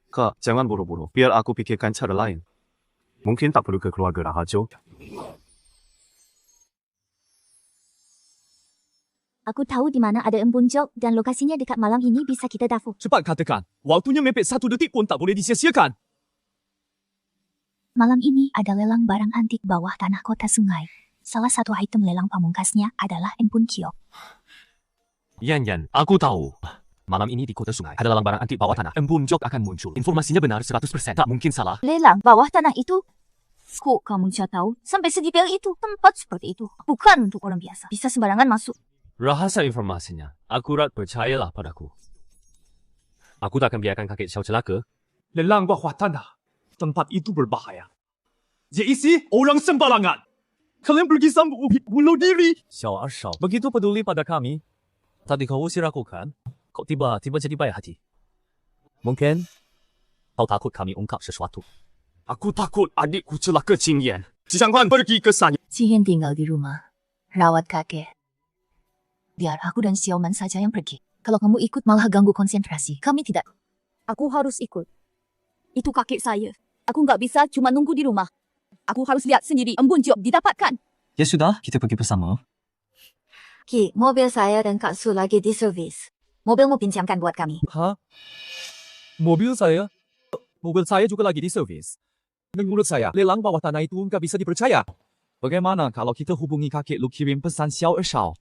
Kak, jangan buru-buru. Biar aku pikirkan cara lain. Mungkin tak perlu ke keluarga Raharjo. Aku tahu di mana ada embun jok dan lokasinya dekat malam ini bisa kita dafu. Cepat katakan, waktunya mepet 1 detik pun tak boleh disia-siakan. Malam ini ada lelang barang antik bawah tanah Kota Sungai. Salah satu item lelang pamungkasnya adalah embun kiok. Yan, aku tahu. Malam ini di Kota Sungai ada lelang barang antik bawah tanah. Embun jok akan muncul. Informasinya benar 100%. Tak mungkin salah. Lelang bawah tanah itu? Kok kamu bisa tahu? Sampai sedetail itu. Tempat seperti itu bukan untuk orang biasa. Bisa sembarangan masuk. Rahasia informasinya. Akurat, percayalah padaku. Aku tak akan biarkan kakek Xiao celaka. Lelang bawah tanah. Tempat itu berbahaya. Dia isi orang sembarangan. Kalian pergi sambung bunuh diri. Xiao Xiao, begitu peduli pada kami. Tadi kau usir aku kan? Kok tiba-tiba jadi baik hati? Mungkin kau takut kami ungkap sesuatu. Aku takut adikku celaka Qingyan. Jangan pergi ke sana. Qingyan tinggal di rumah. Rawat kakek. Biar aku dan Xiaoman saja yang pergi. Kalau kamu ikut malah ganggu konsentrasi. Kami tidak. Aku harus ikut. Itu kakek saya. Aku nggak bisa cuma nunggu di rumah. Aku harus lihat sendiri embun jok didapatkan. Ya sudah, kita pergi bersama. Ki, mobil saya dan Kak Su lagi di servis. Mobilmu pinjamkan buat kami. Hah? Mobil saya? Mobil saya juga lagi di servis. Menurut saya, lelang bawah tanah itu nggak bisa dipercaya. Bagaimana kalau kita hubungi kakek lu kirim pesan Xiao Xiao?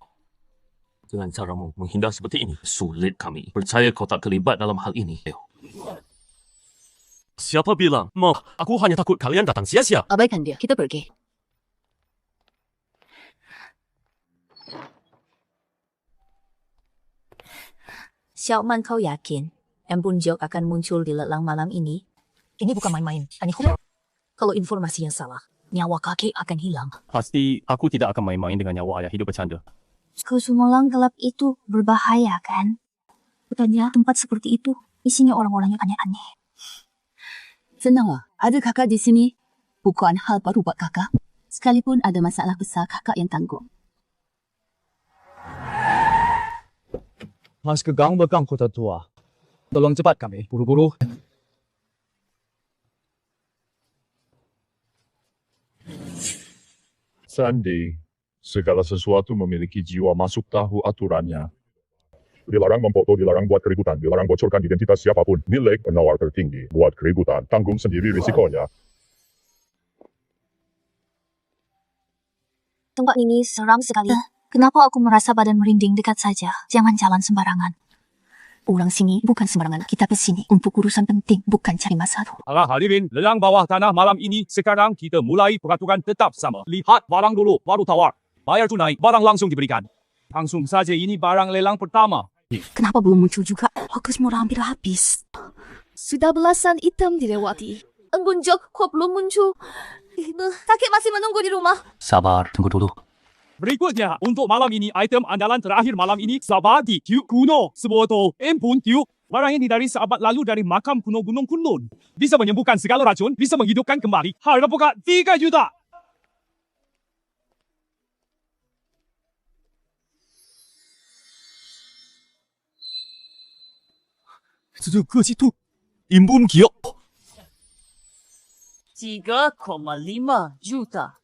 Dengan caramu menghindar seperti ini, sulit kami. Percaya kau tak terlibat dalam hal ini. Siapa bilang? Aku hanya takut kalian datang sia-sia. Abaikan dia. Kita pergi. Xiaoman, kau yakin embun jok akan muncul di lelang malam ini? Ini bukan main-main. Kalau informasinya salah, nyawa kakek akan hilang. Pasti aku tidak akan main-main dengan nyawa ayah hidup bercanda. Kesumolang gelap itu berbahaya kan? Bukannya tempat seperti itu isinya orang-orang yang aneh-aneh. Senanglah, ada kakak di sini. Bukan hal baru buat kakak. Sekalipun ada masalah besar, kakak yang tanggung. Mas ke gang belakang kota tua. Tolong cepat kami, buru-buru. Sandy, segala sesuatu memiliki jiwa masuk tahu aturannya. Dilarang memfoto, dilarang buat keributan, dilarang bocorkan identitas siapapun. Nilai penawar tertinggi. Buat keributan, tanggung sendiri risikonya. Tempat ini seram sekali. Kenapa aku merasa badan merinding dekat saja? Jangan jalan sembarangan. Orang sini bukan sembarangan. Kita kesini untuk urusan penting, bukan cari masalah. Para hadirin, lelang bawah tanah malam ini. Sekarang kita mulai peraturan tetap sama. Lihat barang dulu, baru tawar. Bayar tunai, barang langsung diberikan. Langsung saja ini barang lelang pertama. Kenapa belum muncul juga? Fokus murah hampir habis. Sudah belasan item dilewati. Embun jok kok belum muncul? Kakek masih menunggu di rumah. Sabar, tunggu dulu. Berikutnya, untuk malam ini, item andalan terakhir malam ini, Sabadi Tiuk kuno, sebotol embun tiuk. Barang ini dari seabad lalu dari makam kuno Gunung Kunlun. Bisa menyembuhkan segala racun, bisa menghidupkan kembali. Harga pokok 3 juta. Itu embun kiok. 3,5 juta.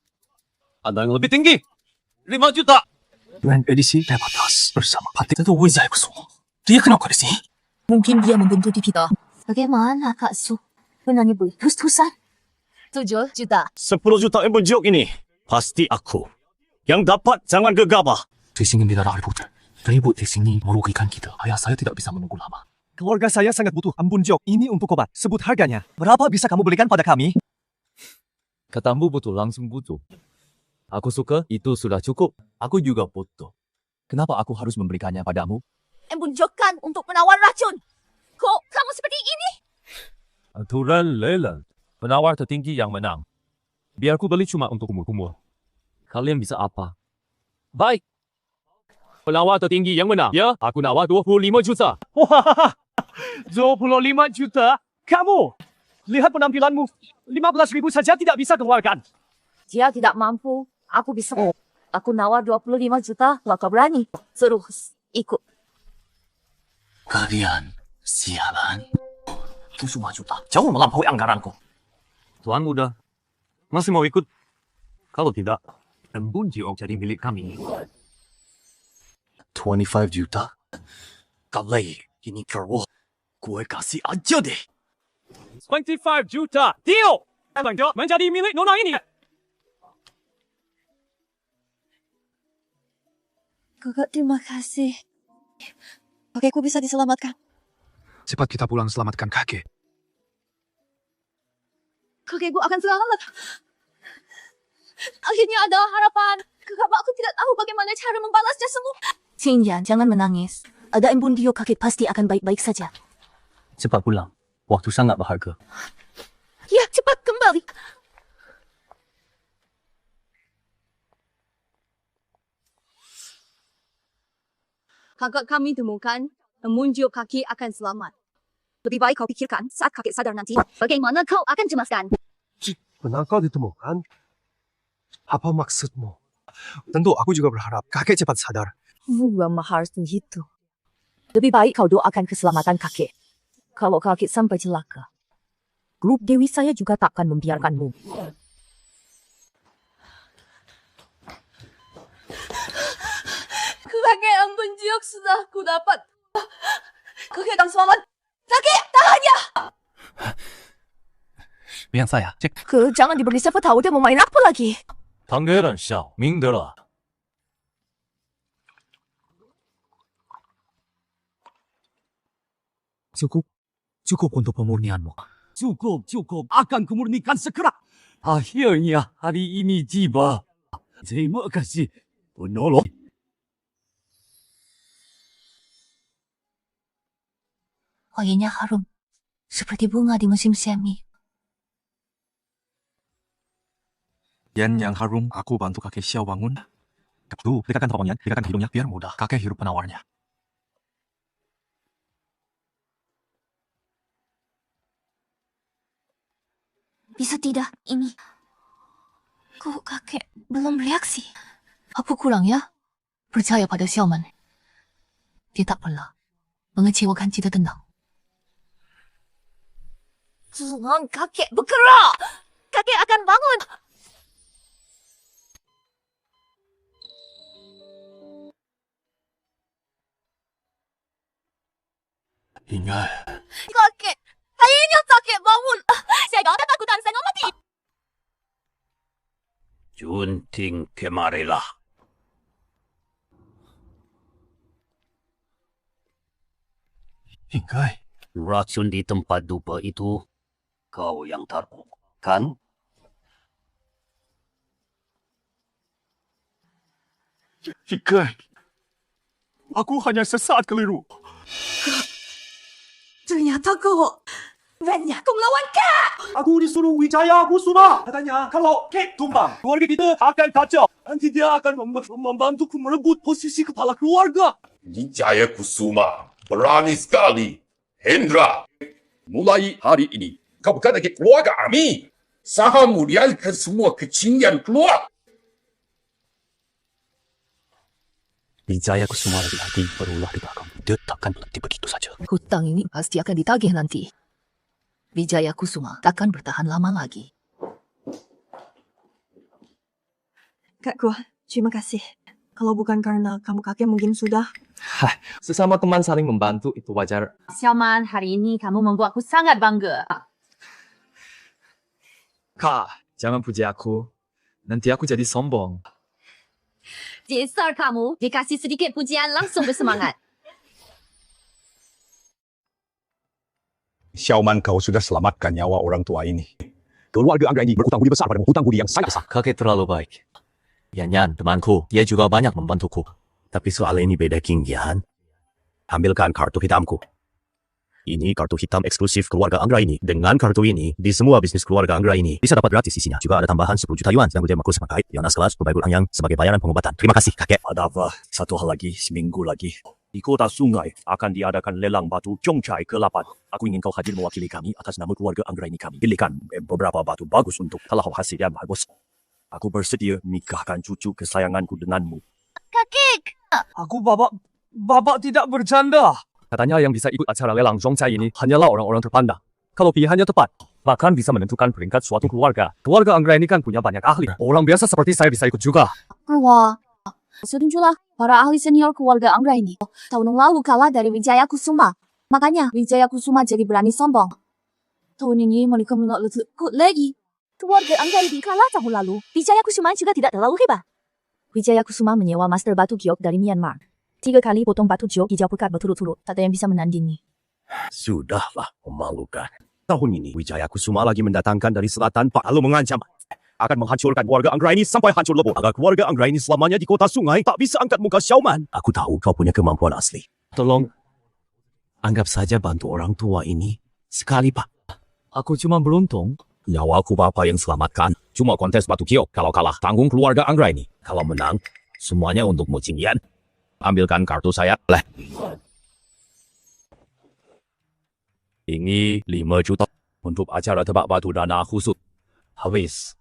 Ada yang lebih tinggi. 5 juta. Tuan edisi terbatas bersama Patik itu Wijaya Kusuma. Dia kenapa di sini? Mungkin dia membuntuti kita. Bagaimana Kak Su? Benarnya boleh terus-terusan? 7 juta. 10 juta embun jok ini. Pasti aku. Yang dapat jangan gegabah. Di sini tidak ada ribut. Ribut di sini merugikan kita. Ayah saya tidak bisa menunggu lama. Keluarga saya sangat butuh ambun jok ini untuk obat. Sebut harganya. Berapa bisa kamu belikan pada kami? Katamu butuh langsung butuh. Aku suka, itu sudah cukup. Aku juga butuh. Kenapa aku harus memberikannya padamu? Embun Jokan untuk penawar racun. Kok kamu seperti ini? Aturan lelang. Penawar tertinggi yang menang. Biar ku beli cuma untuk kumur-kumur. Kalian bisa apa? Baik. Penawar tertinggi yang menang. Ya, aku nawar 25 juta. Wah, 25 juta? Kamu? Lihat penampilanmu. 15.000 saja tidak bisa keluarkan. Dia tidak mampu. Aku bisa. Aku nawar 25 juta. Kalau kau berani, suruh ikut. Kalian sialan. 25 juta. Jauh melampaui anggaranku. Tuan muda, masih mau ikut? Kalau tidak, embun jiok jadi milik kami. 25 juta? Kalai, ini kerwo. Gue kasih aja deh. 25 juta. Deal! Menjadi milik nona ini. Kakak, terima kasih. Kakekku bisa diselamatkan. Cepat kita pulang selamatkan kakek. Kakekku akan selamat. Akhirnya ada harapan. Kakak, aku tidak tahu bagaimana cara membalasnya semua. Xinyan, jangan menangis. Ada embun Dio, kakek pasti akan baik-baik saja. Cepat pulang. Waktu sangat berharga. Ya, cepat kembali. Kakak kami temukan, embun Dio kaki akan selamat. Lebih baik kau pikirkan saat kakek sadar nanti. Bagaimana kau akan cemaskan? Benar kau ditemukan? Apa maksudmu? Tentu aku juga berharap kakek cepat sadar. Gua mah harus begitu. Lebih baik kau doakan keselamatan kakek. Kalau kakek sampai celaka, grup Dewi saya juga takkan membiarkanmu. Kakek embun Dio sudah ku dapat. Kakek akan selamat. Kakek, tahan ya! Biar saya cek. Jangan diberi siapa tahu dia mau main apa lagi. Pangeran Xiao, Mingdera. Cukup untuk pemurnianmu. Cukup. Akan kumurnikan segera. Akhirnya hari ini tiba. Terima kasih, penolong. Wanginya harum. Seperti bunga di musim semi. Yan yang harum, aku bantu kakek Xiao bangun. Tuh, dekatkan topongnya, dekatkan hidungnya, biar mudah kakek hirup penawarnya. Bisa tidak ini? Kok kakek belum bereaksi? Apa kurang ya? Percaya pada Xiaoman. Dia tak pernah mengecewakan kita tenang. Jangan kakek bergerak! Kakek akan bangun! Ingat. Kakek! Akhirnya kakek bangun! Saya gak ketakutan, saya gak mati! Junting kemarilah. Ingkai. Racun di tempat dupa itu kau yang taruh, kan? Ingkai. Aku hanya sesaat keliru. Ternyata kau Banyak kau melawan Kak! Aku disuruh Wijaya Kusuma. Katanya kalau Kek tumbang, keluarga kita akan kacau. Nanti dia akan membantuku merebut posisi kepala keluarga. Wijaya Kusuma berani sekali. Hendra, mulai hari ini kau bukan lagi keluarga kami. Sahamu dialihkan semua ke Qingyan keluar. Wijaya Kusuma lagi-lagi berulah di belakang. Dia takkan berhenti begitu saja. Hutang ini pasti akan ditagih nanti. Wijaya Kusuma takkan bertahan lama lagi. Kak Gua, terima kasih. Kalau bukan karena kamu kakek mungkin sudah. Sesama teman saling membantu itu wajar. Xiaoman, hari ini kamu membuatku sangat bangga. Kak, jangan puji aku. Nanti aku jadi sombong. Dasar kamu, dikasih sedikit pujian langsung bersemangat. Xiaoman, kau sudah selamatkan nyawa orang tua ini. Keluarga Anggra ini berhutang budi besar padamu, hutang budi yang sangat besar. Kakek terlalu baik. Yanyan, temanku, dia juga banyak membantuku. Tapi soal ini beda King Yan. Ambilkan kartu hitamku. Ini kartu hitam eksklusif keluarga Anggra ini. Dengan kartu ini, di semua bisnis keluarga Anggra ini bisa dapat gratis isinya. Juga ada tambahan 10 juta yuan yang berjaya maklus pakai Yonas kelas perbaikul Anyang sebagai bayaran pengobatan. Terima kasih, kakek. Ada apa? Satu hal lagi, seminggu lagi. Di kota sungai akan diadakan lelang batu Zhongchai ke-8. Aku ingin kau hadir mewakili kami atas nama keluarga Anggra ini. Kami pilihkan beberapa batu bagus untuk kalau hasilnya bagus. Aku bersedia nikahkan cucu kesayanganku denganmu. Kakek! Aku bapak tidak bercanda. Katanya yang bisa ikut acara lelang Zhongchai ini hanyalah orang-orang terpandang. Kalau pilihannya tepat, bahkan bisa menentukan peringkat suatu keluarga. Keluarga Anggra ini kan punya banyak ahli. Orang biasa seperti saya bisa ikut juga. Wah, setujulah para ahli senior keluarga Anggra ini. Tahun lalu kalah dari Wijaya Kusuma. Makanya Wijaya Kusuma jadi berani sombong. Tahun ini mereka menolak lekut lagi. Keluarga Anggra ini kalah tahun lalu. Wijaya Kusuma juga tidak terlalu hebat. Wijaya Kusuma menyewa master batu giok dari Myanmar. 3 kali potong batu giok hijau pekat berturut-turut. Tak ada yang bisa menandingi. Sudahlah, memalukan. Tahun ini, Wijaya Kusuma lagi mendatangkan dari selatan Pak lalu mengancam akan menghancurkan keluarga Anggra ini sampai hancur lebur. Agar keluarga Anggra ini selamanya di kota sungai tak bisa angkat muka Xiaoman. Aku tahu kau punya kemampuan asli. Tolong, anggap saja bantu orang tua ini sekali, Pak. Aku cuma beruntung. Nyawaku Bapak yang selamatkan. Cuma kontes batu giok. Kalau kalah, tanggung keluarga Anggra ini. Kalau menang, semuanya untukmu, Qing Yan. Ambilkan kartu saya. Ini 5 juta untuk acara tebak batu dana khusus. Habis.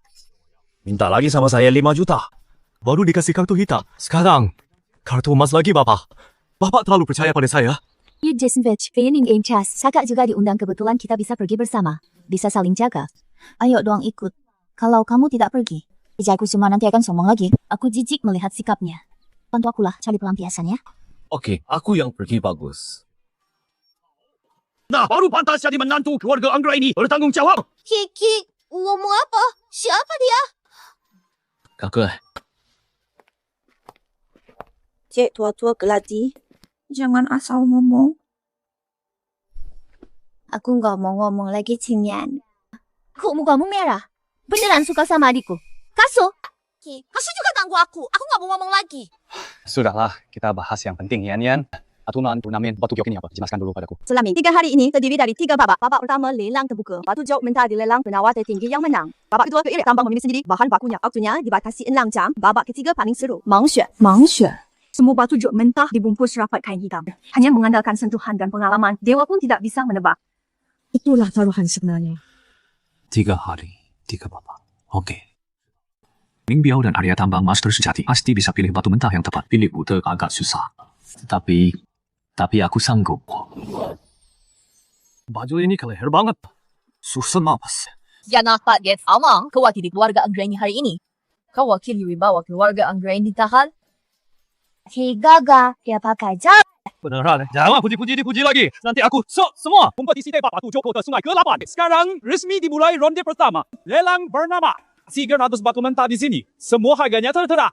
Minta lagi sama saya 5 juta. Baru dikasih kartu hitam. Sekarang, kartu emas lagi, Bapak. Bapak terlalu percaya pada saya. Ya Jason Vetch, Feeling Game Chess. Kakak juga diundang, kebetulan kita bisa pergi bersama. Bisa saling jaga. Ayo doang ikut. Kalau kamu tidak pergi, Wijaya Kusuma nanti akan sombong lagi. Aku jijik melihat sikapnya. Bantu akulah cari pelampiasannya. Oke, aku yang pergi bagus. Nah, baru pantas jadi menantu keluarga Anggra ini bertanggung jawab. Kiki, ngomong apa? Siapa dia? Kakak, Cik tua-tua keladi. Jangan asal ngomong. Aku nggak mau ngomong lagi, Qing Yan. Kok mukamu merah? Beneran suka sama adikku? Kaso? Kasu juga ganggu aku. Aku nggak mau ngomong lagi. Sudahlah, kita bahas yang penting, Yan. Aturan turnamen batu giok ini apa? Jelaskan dulu padaku. Selami 3 hari ini terdiri dari 3 babak. Babak pertama lelang terbuka. Batu giok mentah dilelang penawar tertinggi yang menang. Babak kedua keirik tambang memilih sendiri. Bahan bakunya waktunya dibatasi 6 jam. Babak ketiga paling seru. Mangxue. Semua batu giok mentah dibungkus rapat kain hitam. Hanya mengandalkan sentuhan dan pengalaman, dewa pun tidak bisa menebak. Itulah taruhan sebenarnya. 3 hari, 3 babak. Oke. Ming Biao dan Arya Tambang Master sejati pasti bisa pilih batu mentah yang tepat. Pilih buta agak susah. Tapi aku sanggup. Baju ini keleher banget. Susah napas. Ya nampak dia sama kewakili keluarga Anggra ini hari ini. Kau wakili wibawa keluarga Anggra ini ditahan. Hei Gaga, dia pakai jam. Beneran, jangan puji lagi. Nanti aku semua kompetisi tebak batu giok kota sungai ke-8. Sekarang resmi dimulai ronde pertama. Lelang bernama 300 batu mentah di sini. Semua harganya tertera.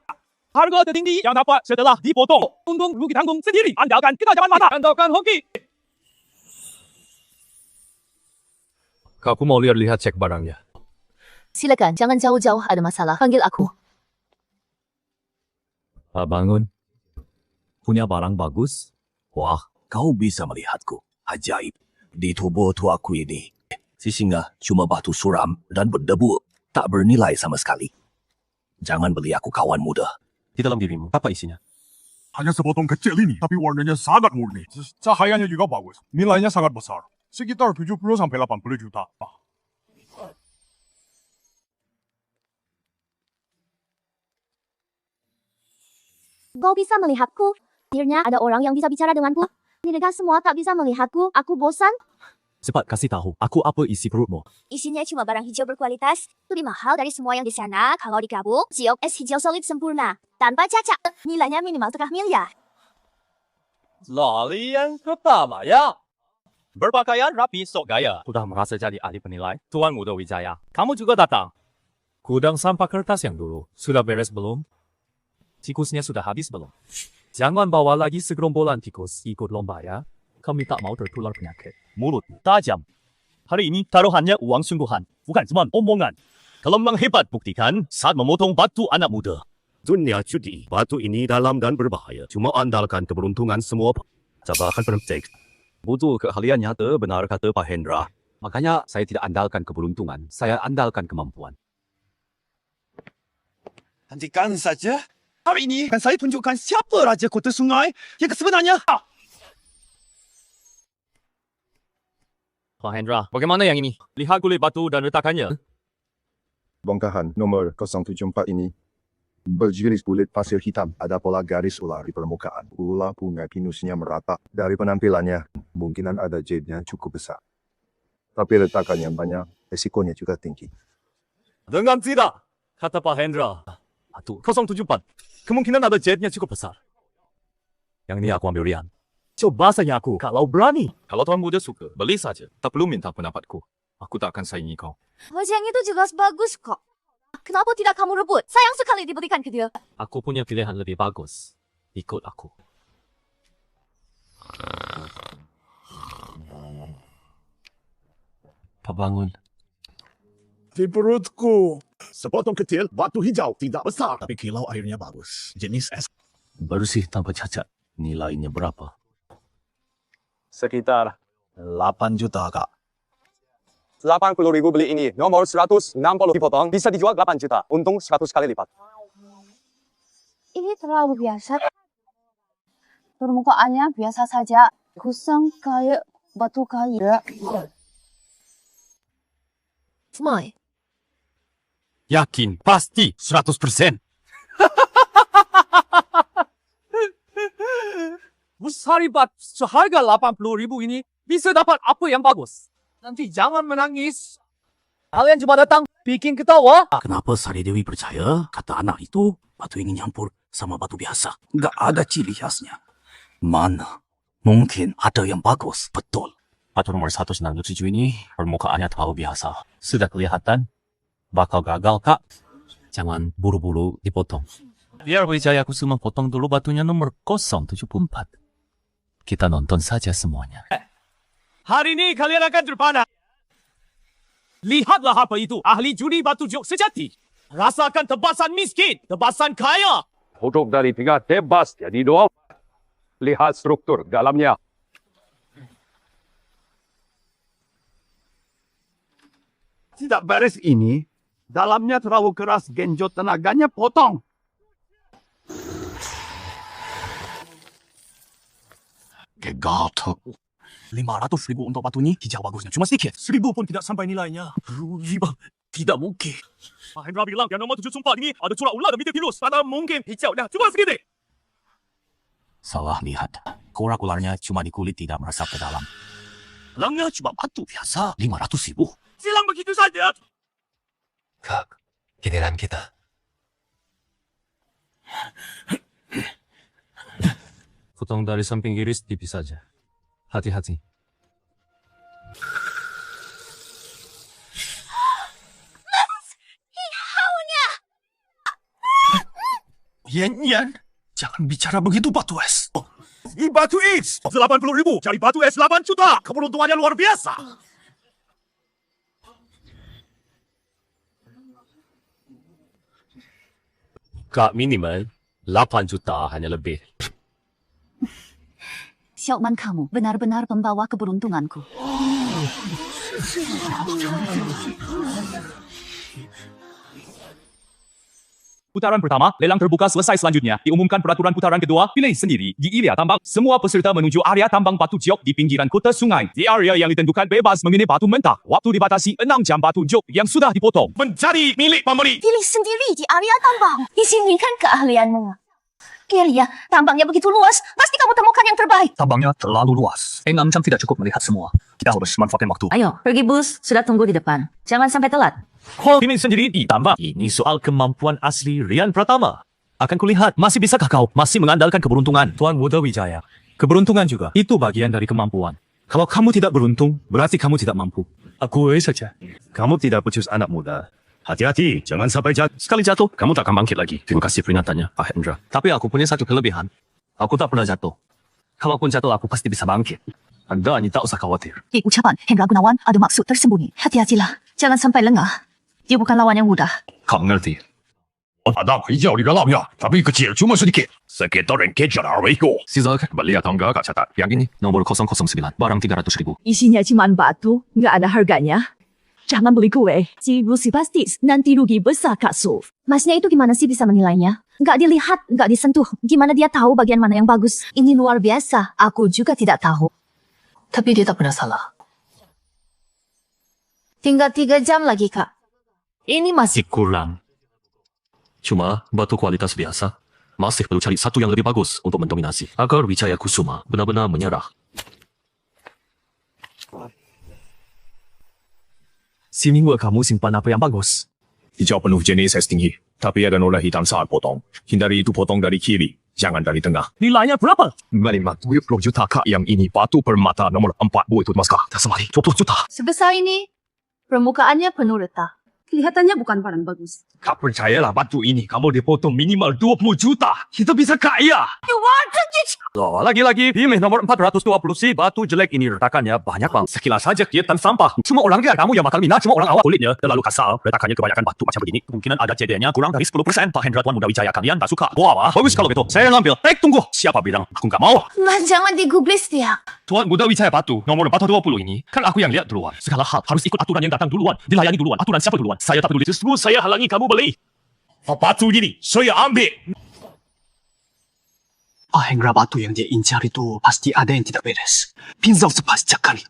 Harga tertinggi yang dapat setelah dipotong. Untung rugi tanggung sendiri. Andalkan ketajaman mata. Andalkan hoki. Aku mau lihat cek barangnya. Silakan, jangan jauh-jauh, ada masalah. Panggil aku. Bangun. Punya barang bagus? Wah, kau bisa melihatku. Ajaib. Di tubuh tuaku ini. Sisinya cuma batu suram dan berdebu. Tak bernilai sama sekali. Jangan beli aku kawan muda. Di dalam dirimu, apa isinya? Hanya sepotong kecil ini, tapi warnanya sangat murni. Cahayanya juga bagus. Nilainya sangat besar. Sekitar 70-80 juta. Kau bisa melihatku? Akhirnya ada orang yang bisa bicara denganku. Mereka semua tak bisa melihatku. Aku bosan. Cepat kasih tahu, aku apa isi perutmu? Isinya cuma barang hijau berkualitas. Lebih mahal dari semua yang di sana. Kalau digabung, giok es hijau solid sempurna. Tanpa cacat. Nilainya minimal setengah miliar. Lali yang pertama ya. Berpakaian rapi sok gaya. Sudah merasa jadi ahli penilai. Tuan Muda Wijaya, kamu juga datang. Gudang sampah kertas yang dulu, sudah beres belum? Tikusnya sudah habis belum? Jangan bawa lagi segerombolan tikus ikut lomba ya. Kami tak mau tertular penyakit. Mulut tajam. Hari ini taruhannya uang sungguhan, bukan cuma omongan. Kalau memang hebat, buktikan saat memotong batu anak muda. Dunia judi, batu ini dalam dan berbahaya. Cuma andalkan keberuntungan semua. Coba akan praktek. Butuh keahlian nyata, benar kata Pak Hendra. Makanya saya tidak andalkan keberuntungan, saya andalkan kemampuan. Hentikan saja. Hari ini akan saya tunjukkan siapa Raja Kota Sungai yang sebenarnya. Pak Hendra, bagaimana yang ini? Lihat kulit batu dan retakannya. Bongkahan nomor 074 ini berjenis kulit pasir hitam. Ada pola garis ular di permukaan. Ular punya pinusnya merata. Dari penampilannya, kemungkinan ada jadinya cukup besar. Tapi retakannya banyak, resikonya juga tinggi. Dengan tidak, kata Pak Hendra. Batu 074, kemungkinan ada jetnya cukup besar. Yang ini aku ambil Rian. Coba saja aku, kalau berani. Kalau tuan muda suka, beli saja. Tak perlu minta pendapatku. Aku tak akan saingi kau. Wajah yang itu jelas bagus kok. Kenapa tidak kamu rebut? Sayang sekali diberikan ke dia. Aku punya pilihan lebih bagus. Ikut aku. Pak bangun. Di perutku. Sepotong kecil, batu hijau, tidak besar. Tapi kilau airnya bagus. Jenis es. Bersih tanpa cacat. Nilainya berapa? Sekitar 8 juta, Kak. 80.000 beli ini. Nomor 160 dipotong. Bisa dijual 8 juta. Untung 100 kali lipat. Ini terlalu biasa. Permukaannya biasa saja. Kusam kayak batu kayu. Smile. Yakin, pasti, 100%. Besar hebat, seharga 80.000 ini bisa dapat apa yang bagus. Nanti jangan menangis. Kalian cuma datang bikin ketawa. Kenapa Sari Dewi percaya kata anak itu batu ini nyampur sama batu biasa? Nggak ada ciri khasnya. Mana? Mungkin ada yang bagus. Betul. Batu nomor 197 ini permukaannya terlalu biasa. Sudah kelihatan bakal gagal, Kak. Jangan buru-buru dipotong. Biar Wijaya Kusuma potong dulu batunya nomor 074. Kita nonton saja semuanya. Hari ini kalian akan terpana. Lihatlah apa itu, ahli judi batu jok sejati. Rasakan tebasan miskin, tebasan kaya. Huruf dari 3 tebas jadi 2. Lihat struktur dalamnya. Tidak beres ini, dalamnya terlalu keras, genjot tenaganya potong. Gagal. 500.000 untuk batu ini, hijau bagusnya cuma sedikit. 1.000 pun tidak sampai nilainya. Riba, tidak mungkin. Pak Hendra bilang yang nomor 74 ini ada curah ular dan bintik virus. Mana mungkin hijau dah, cuma segini. Salah lihat. Korak ularnya cuma di kulit, tidak meresap ke dalam. Langnya cuma batu biasa, 500.000. Silang begitu saja. Kak, giliran kita. Potong dari samping kiri tipis saja. Hati-hati. Yan, jangan bicara begitu Batu Es. Di Batu Es, 80.000. Cari Batu Es 8 juta. Keberuntungannya luar biasa. Kak minimal 8 juta hanya lebih. Xiaoman, kamu benar-benar pembawa keberuntunganku. Putaran pertama, lelang terbuka selesai selanjutnya. Diumumkan peraturan putaran kedua, pilih sendiri. Di area tambang, semua peserta menuju area tambang batu jok di pinggiran kota sungai. Di area yang ditentukan bebas memilih batu mentah. Waktu dibatasi 6 jam batu jok yang sudah dipotong. Menjadi milik pembeli. Pilih sendiri di area tambang. Di sini kan keahlianmu. Kelia, tambangnya begitu luas. Pasti kamu temukan yang terbaik. Tambangnya terlalu luas. 6 jam tidak cukup melihat semua. Kita harus manfaatkan waktu. Ayo, pergi bus. Sudah tunggu di depan. Jangan sampai telat. Pilih sendiri di tambang. Ini soal kemampuan asli Rian Pratama. Akan kulihat, masih bisakah kau masih mengandalkan keberuntungan? Tuan Muda Wijaya, keberuntungan juga. Itu bagian dari kemampuan. Kalau kamu tidak beruntung, berarti kamu tidak mampu. Akui saja. Kamu tidak pucus anak muda. Hati-hati, jangan sampai jatuh. Sekali jatuh, kamu tak akan bangkit lagi. Terima kasih peringatannya, Pak Hendra. Tapi aku punya satu kelebihan. Aku tak pernah jatuh. Kalaupun jatuh, aku pasti bisa bangkit. Anda ni tak usah khawatir. Ucapan Hendra Gunawan ada maksud tersembunyi. Hati-hatilah. Jangan sampai lengah. Dia bukan lawan yang mudah. Kau ngerti? Ada hijau di dalamnya, tapi kecil cuma sedikit. Sekitar yang kejar Arwego. Silakan melihat tangga Kak catat. Yang ini nomor 009, barang 300.000. Isinya cuma batu, nggak ada harganya. Jangan beli kue. Si Rusi pasti nanti rugi besar Kak Suf. Masnya itu gimana sih bisa menilainya? Nggak dilihat, nggak disentuh. Gimana dia tahu bagian mana yang bagus? Ini luar biasa. Aku juga tidak tahu. Tapi dia tak pernah salah. Tinggal 3 jam lagi, Kak. Ini masih kurang. Cuma batu kualitas biasa. Masih perlu cari satu yang lebih bagus untuk mendominasi. Agar Wijaya Kusuma benar-benar menyerah. Si minggu kamu simpan apa yang bagus? Hijau penuh jenis es tinggi, tapi ada noda hitam saat potong. Hindari itu potong dari kiri, jangan dari tengah. Nilainya berapa? 50 juta Kak. Yang ini batu permata nomor 4 buat Mas Kak. Tak semari, 20 juta. Sebesar ini, permukaannya penuh retak. Kelihatannya bukan barang bagus. Kak percayalah batu ini kamu dipotong minimal 20 juta. Kita bisa kaya. Oh, lagi-lagi Bimih nomor 420 si batu jelek ini retakannya banyak bang. Sekilas saja kelihatan sampah. Cuma orang lihat kamu yang makan minat, cuma orang awam kulitnya terlalu kasar. Retakannya kebanyakan batu macam begini. Kemungkinan ada CD-nya kurang dari 10%. Pak Hendra Tuan Muda Wijaya kalian tak suka. Wah, bagus kalau gitu. Saya ngambil. Tunggu. Siapa bilang? Aku nggak mau. Mas, jangan digubris dia. Tuan Muda Wijaya batu nomor 420 ini kan aku yang lihat duluan. Segala hal harus ikut aturan yang datang duluan. Dilayani duluan. Aturan siapa duluan? Saya tak peduli. Justru saya halangi kamu beli. Batu ini, saya ambil. Hendra batu yang dia incar itu pasti ada yang tidak beres. Pinjau sepasca kali.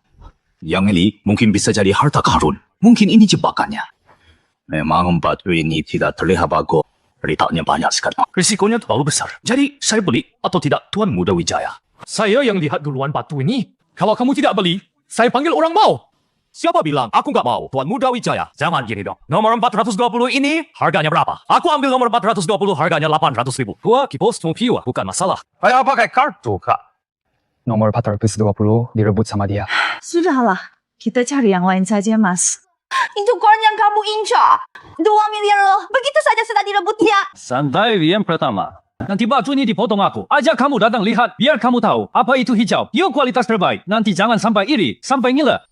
Yang ini mungkin bisa jadi harta karun. Mungkin ini jebakannya. Memang batu ini tidak terlihat bagus. Retaknya banyak sekali. Risikonya terlalu besar. Jadi saya beli atau tidak Tuan Muda Wijaya. Saya yang lihat duluan batu ini. Kalau kamu tidak beli, saya panggil orang mau. Siapa bilang aku nggak mau? Tuan Muda Wijaya. Jangan gini dong. Nomor 420 ini harganya berapa? Aku ambil nomor 420 harganya 800.000. Gua kipos piwa bukan masalah. Saya pakai kartu, Kak. Nomor 420 direbut sama dia. Sudahlah, kita cari yang lain saja, Mas. Itu koin yang kamu incar. 2 miliar loh. Begitu saja sudah direbut dia. Santai yang pertama. Nanti batu ini dipotong aku. Ajak kamu datang lihat biar kamu tahu apa itu hijau. Yuk kualitas terbaik. Nanti jangan sampai iri, sampai gila.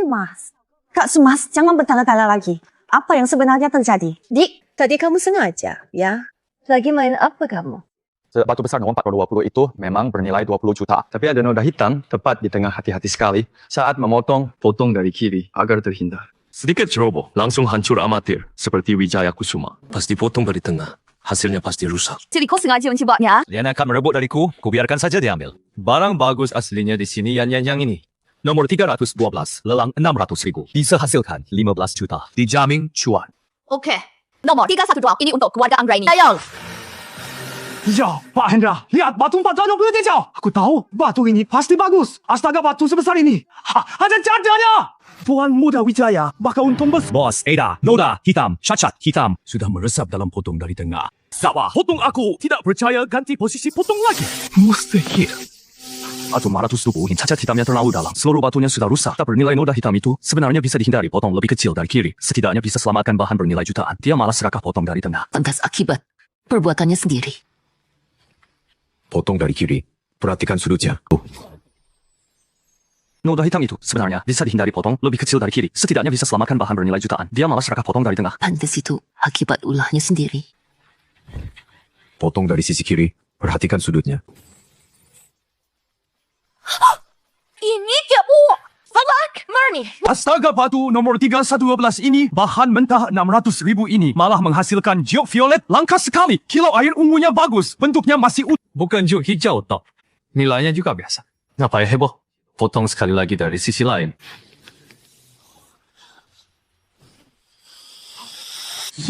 Mas. Kak Sumas, jangan bertanya-tanya lagi. Apa yang sebenarnya terjadi? Dik, tadi kamu sengaja, ya? Lagi main apa kamu? Batu besar nomor 420 itu memang bernilai 20 juta. Tapi ada noda hitam tepat di tengah, hati-hati sekali. Saat memotong, potong dari kiri agar terhindar. Sedikit ceroboh, langsung hancur amatir. Seperti Wijaya Kusuma. Pasti potong dari tengah. Hasilnya pasti rusak. Jadi kau sengaja mencibaknya? Dia akan merebut dariku, ku biarkan saja diambil. Barang bagus aslinya di sini yang ini. Nomor 312, lelang 600.000. Bisa hasilkan 15 juta. Dijamin cuan. Oke. Nomor 312, ini untuk keluarga Anggraini. Ayo. Ya, Pak Hendra, lihat batu 420 hijau. Aku tahu batu ini pasti bagus. Astaga, batu sebesar ini. Ada caranya. Tuan Muda Wijaya bakal untung besar. Bos, Ada, noda, hitam, cacat, hitam. Sudah meresap dalam potong dari tengah. Sabar, potong aku. Tidak percaya ganti posisi potong lagi. Mustahil. Batu 500.000 yang cacat hitamnya terlalu dalam. Seluruh batunya sudah rusak. Tak bernilai noda hitam itu sebenarnya bisa dihindari potong lebih kecil dari kiri. Setidaknya bisa selamatkan bahan bernilai jutaan. Dia malah serakah potong dari tengah. Atas akibat perbuatannya sendiri. Potong dari kiri. Perhatikan sudutnya. Noda hitam itu sebenarnya bisa dihindari potong lebih kecil dari kiri. Setidaknya bisa selamatkan bahan bernilai jutaan. Dia malah serakah potong dari tengah. Pantes itu akibat ulahnya sendiri. Potong dari sisi kiri. Perhatikan sudutnya. Ini dia, Bu. Falak, Marni. Astaga, batu nomor 312 ini, bahan mentah 600.000 ini malah menghasilkan juk violet langka sekali. Kilau air ungunya bagus, bentuknya masih utuh. Bukan juk hijau toh. Nilainya juga biasa. Ngapain heboh? Potong sekali lagi dari sisi lain.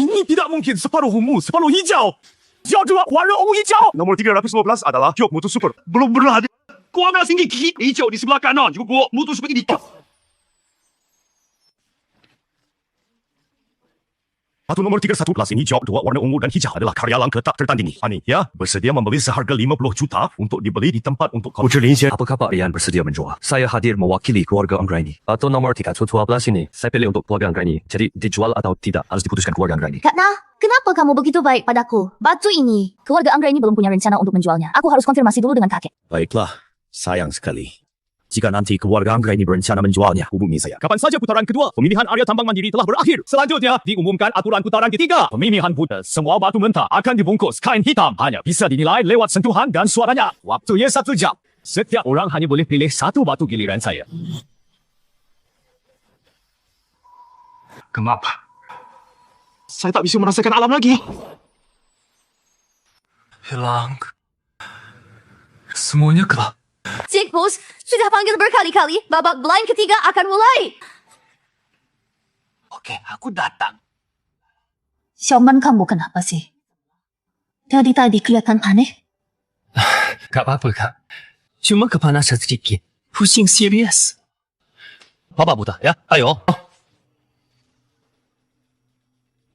Ini tidak mungkin separuh ungu, separuh hijau. Hijau juga warna ungu hijau. Nomor 315 adalah juk mutu super. Belum pernah ada. Kau ambil tinggi gigi hijau di sebelah kanan. Juga gua mutu seperti ini. Batu nomor 311 ini jawab dua warna ungu dan hijau adalah karya langka tak tertandingi. Ani, ya, bersedia membeli seharga 50 juta untuk dibeli di tempat untuk kau. Apakah Pak Rian bersedia menjual? Saya hadir mewakili keluarga Anggraini. Batu nomor 312 ini, saya pilih untuk keluarga Anggraini. Jadi dijual atau tidak harus diputuskan keluarga Anggraini. Karena, kenapa kamu begitu baik padaku? Batu ini, keluarga Anggraini belum punya rencana untuk menjualnya. Aku harus konfirmasi dulu dengan kakek. Baiklah, Sayang sekali. Jika nanti keluarga Anggraini berencana menjualnya, hubungi saya. Kapan saja putaran kedua, pemilihan area tambang mandiri telah berakhir. Selanjutnya, diumumkan aturan putaran ketiga. Pemilihan buta, semua batu mentah akan dibungkus kain hitam. Hanya bisa dinilai lewat sentuhan dan suaranya. Waktunya 1 jam. Setiap orang hanya boleh pilih 1 batu giliran saya. Kenapa? Saya tak bisa merasakan alam lagi. Hilang. Semuanya gelap. Cik Bos, sudah panggil berkali-kali. Babak blind ketiga akan mulai. Oke, aku datang. Xiaoman, kamu kenapa sih? Dari tadi kelihatan aneh. Gak apa-apa, Kak. Cuma kepanasan sedikit. Pusing serius. Babak buta, ya? Ayo.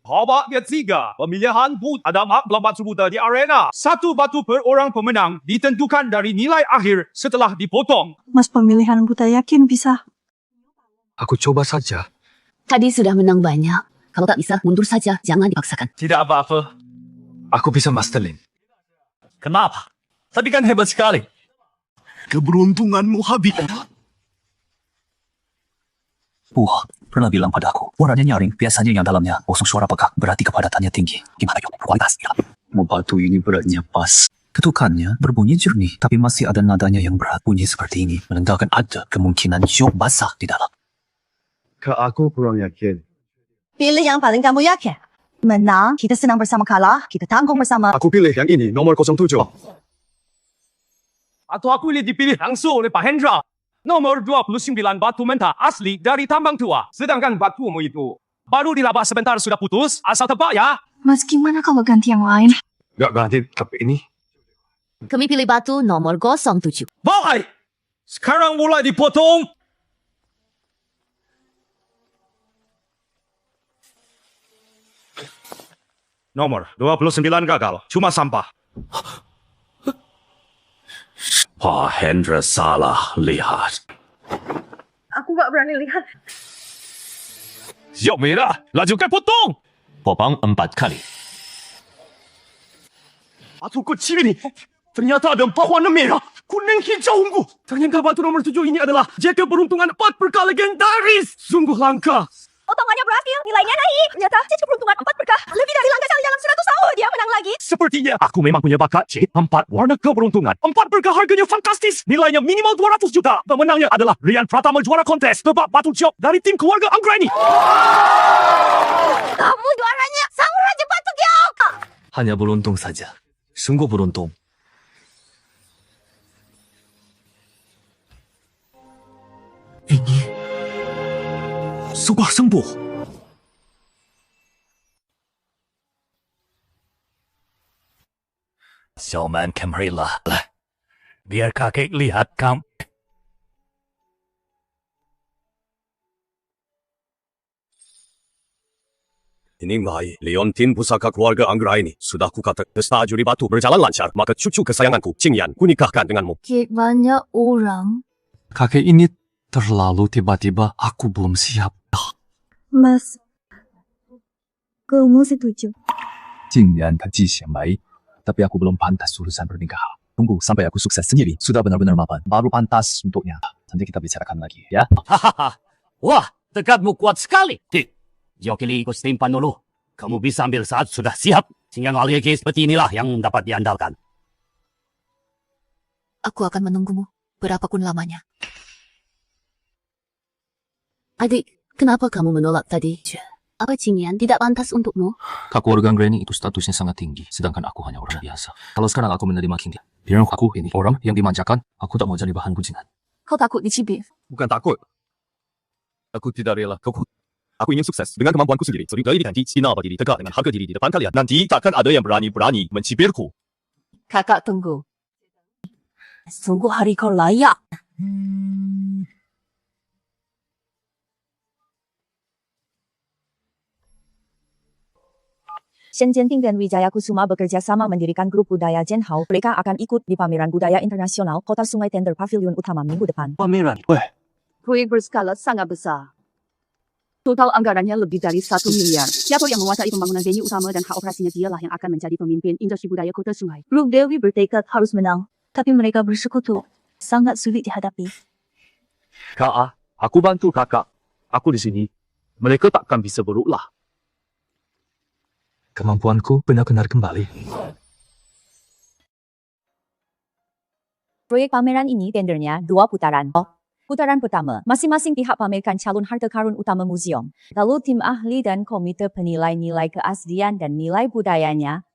Babak ketiga, pemilihan buta. Ada 14 batu buta di arena. 1 batu per orang pemenang ditentukan dari nilai akhir setelah dipotong. Mas pemilihan buta yakin bisa? Aku coba saja. Tadi sudah menang banyak. Kalau tak bisa, mundur saja. Jangan dipaksakan. Tidak apa-apa. Aku bisa masterin. Kenapa? Tapi kan hebat sekali. Keberuntunganmu habis. Pernah bilang padaku, warnanya nyaring, biasanya yang dalamnya kosong suara pekak, berarti kepadatannya tinggi. Gimana yuk, kualitas ya. Batu ini beratnya pas. Ketukannya berbunyi jernih, tapi masih ada nadanya yang berat. Bunyi seperti ini menandakan ada kemungkinan jok basah di dalam. Kak, aku kurang yakin. Pilih yang paling kamu yakin. Menang, kita senang bersama, kalah, kita tanggung bersama. Aku pilih yang ini, nomor 07. Atau aku boleh dipilih langsung oleh Pak Hendra. Nomor 29 batu mentah asli dari tambang tua. Sedangkan batumu itu baru dilabak sebentar sudah putus. Asal tebak ya. Mas, gimana kalau ganti yang lain? Gak ganti, tapi ini. Kami pilih batu nomor 07. Baik. Sekarang mulai dipotong. Nomor 29 gagal. Cuma sampah. Pak Hendra salah lihat. Aku gak berani lihat. Siap merah. Lanjutkan potong. Popang 4 kali. Batu kecil ini. Ternyata ada 4 warna merah. Kuning, hijau, ungu. Ternyata batu nomor 7 ini adalah jet keberuntungan 4 berkah legendaris. Sungguh langka. Potongannya berhasil, nilainya naik. Ternyata jet keberuntungan 4 berkah. Lebih dari langkah sekali dalam 100 tahun. Dia menang lagi. Sepertinya aku memang punya bakat jet 4 warna keberuntungan. 4 berkah harganya fantastis. Nilainya minimal 200 juta. Pemenangnya adalah Rian Pratama juara kontes tebak batu job dari tim keluarga Anggraini. Kamu juaranya sang raja batu giok. Hanya beruntung saja. Sungguh beruntung. Ini Subah sembuh. Xiaoman, kemarilah. Biar kakek lihat kamu. Ini Mai, Leontin pusaka keluarga Anggraini. Sudah kukata pesta juri batu berjalan lancar, maka cucu kesayanganku, Qingyan, kunikahkan denganmu. Banyak orang. kakek ini terlalu tiba-tiba. Aku belum siap. Mas, kamu setuju? Qingyan Ji Xianmei. Tapi aku belum pantas urusan pernikahan. Tunggu sampai aku sukses sendiri. Sudah benar-benar mapan. Baru pantas untuknya. Nanti kita bicarakan lagi, ya? Hahaha. Wah, tekadmu kuat sekali. Tik, Jokili ikut simpan dulu. Kamu bisa ambil saat sudah siap. Sehingga ngaliaki seperti inilah yang dapat diandalkan. Aku akan menunggumu berapapun lamanya. Adik, kenapa kamu menolak tadi? Apa Qingyan tidak pantas untukmu? Kak keluarga Anggraini itu statusnya sangat tinggi. Sedangkan aku hanya orang biasa. Kalau sekarang aku menerima Qingyan, biar aku ini orang yang dimanjakan, aku tak mau jadi bahan pujian. Kau takut dicibir? Bukan takut. Aku tidak rela. Aku ingin sukses dengan kemampuanku sendiri. Sering kali diganti, Cina berdiri tegak dengan harga diri di depan kalian. Nanti takkan ada yang berani-berani mencibirku. Kakak tunggu. Sungguh hari kau layak. 深监定跟 Wijaya Kusuma bekerja sama mendirikan grup budaya Jenhao. Mereka akan ikut di pameran budaya internasional Kota Sungai Tender Pavilion Utama minggu depan. Pameran? Proyek berskala sangat besar. Total anggarannya lebih dari 1 miliar. Siapa yang menguasai pembangunan venue utama dan hak operasinya dialah yang akan menjadi pemimpin industri budaya Kota Sungai. Grup Dewi bertekad harus menang, tapi mereka bersekutu. sangat sulit dihadapi. Kak, aku bantu kakak. Aku di sini. Mereka takkan bisa berulah. Kemampuanku benar-benar kembali. Proyek pameran ini tendernya 2 putaran. Putaran pertama, masing-masing pihak pamerkan calon harta karun utama museum. Lalu tim ahli dan komite penilai nilai keaslian dan nilai budayanya.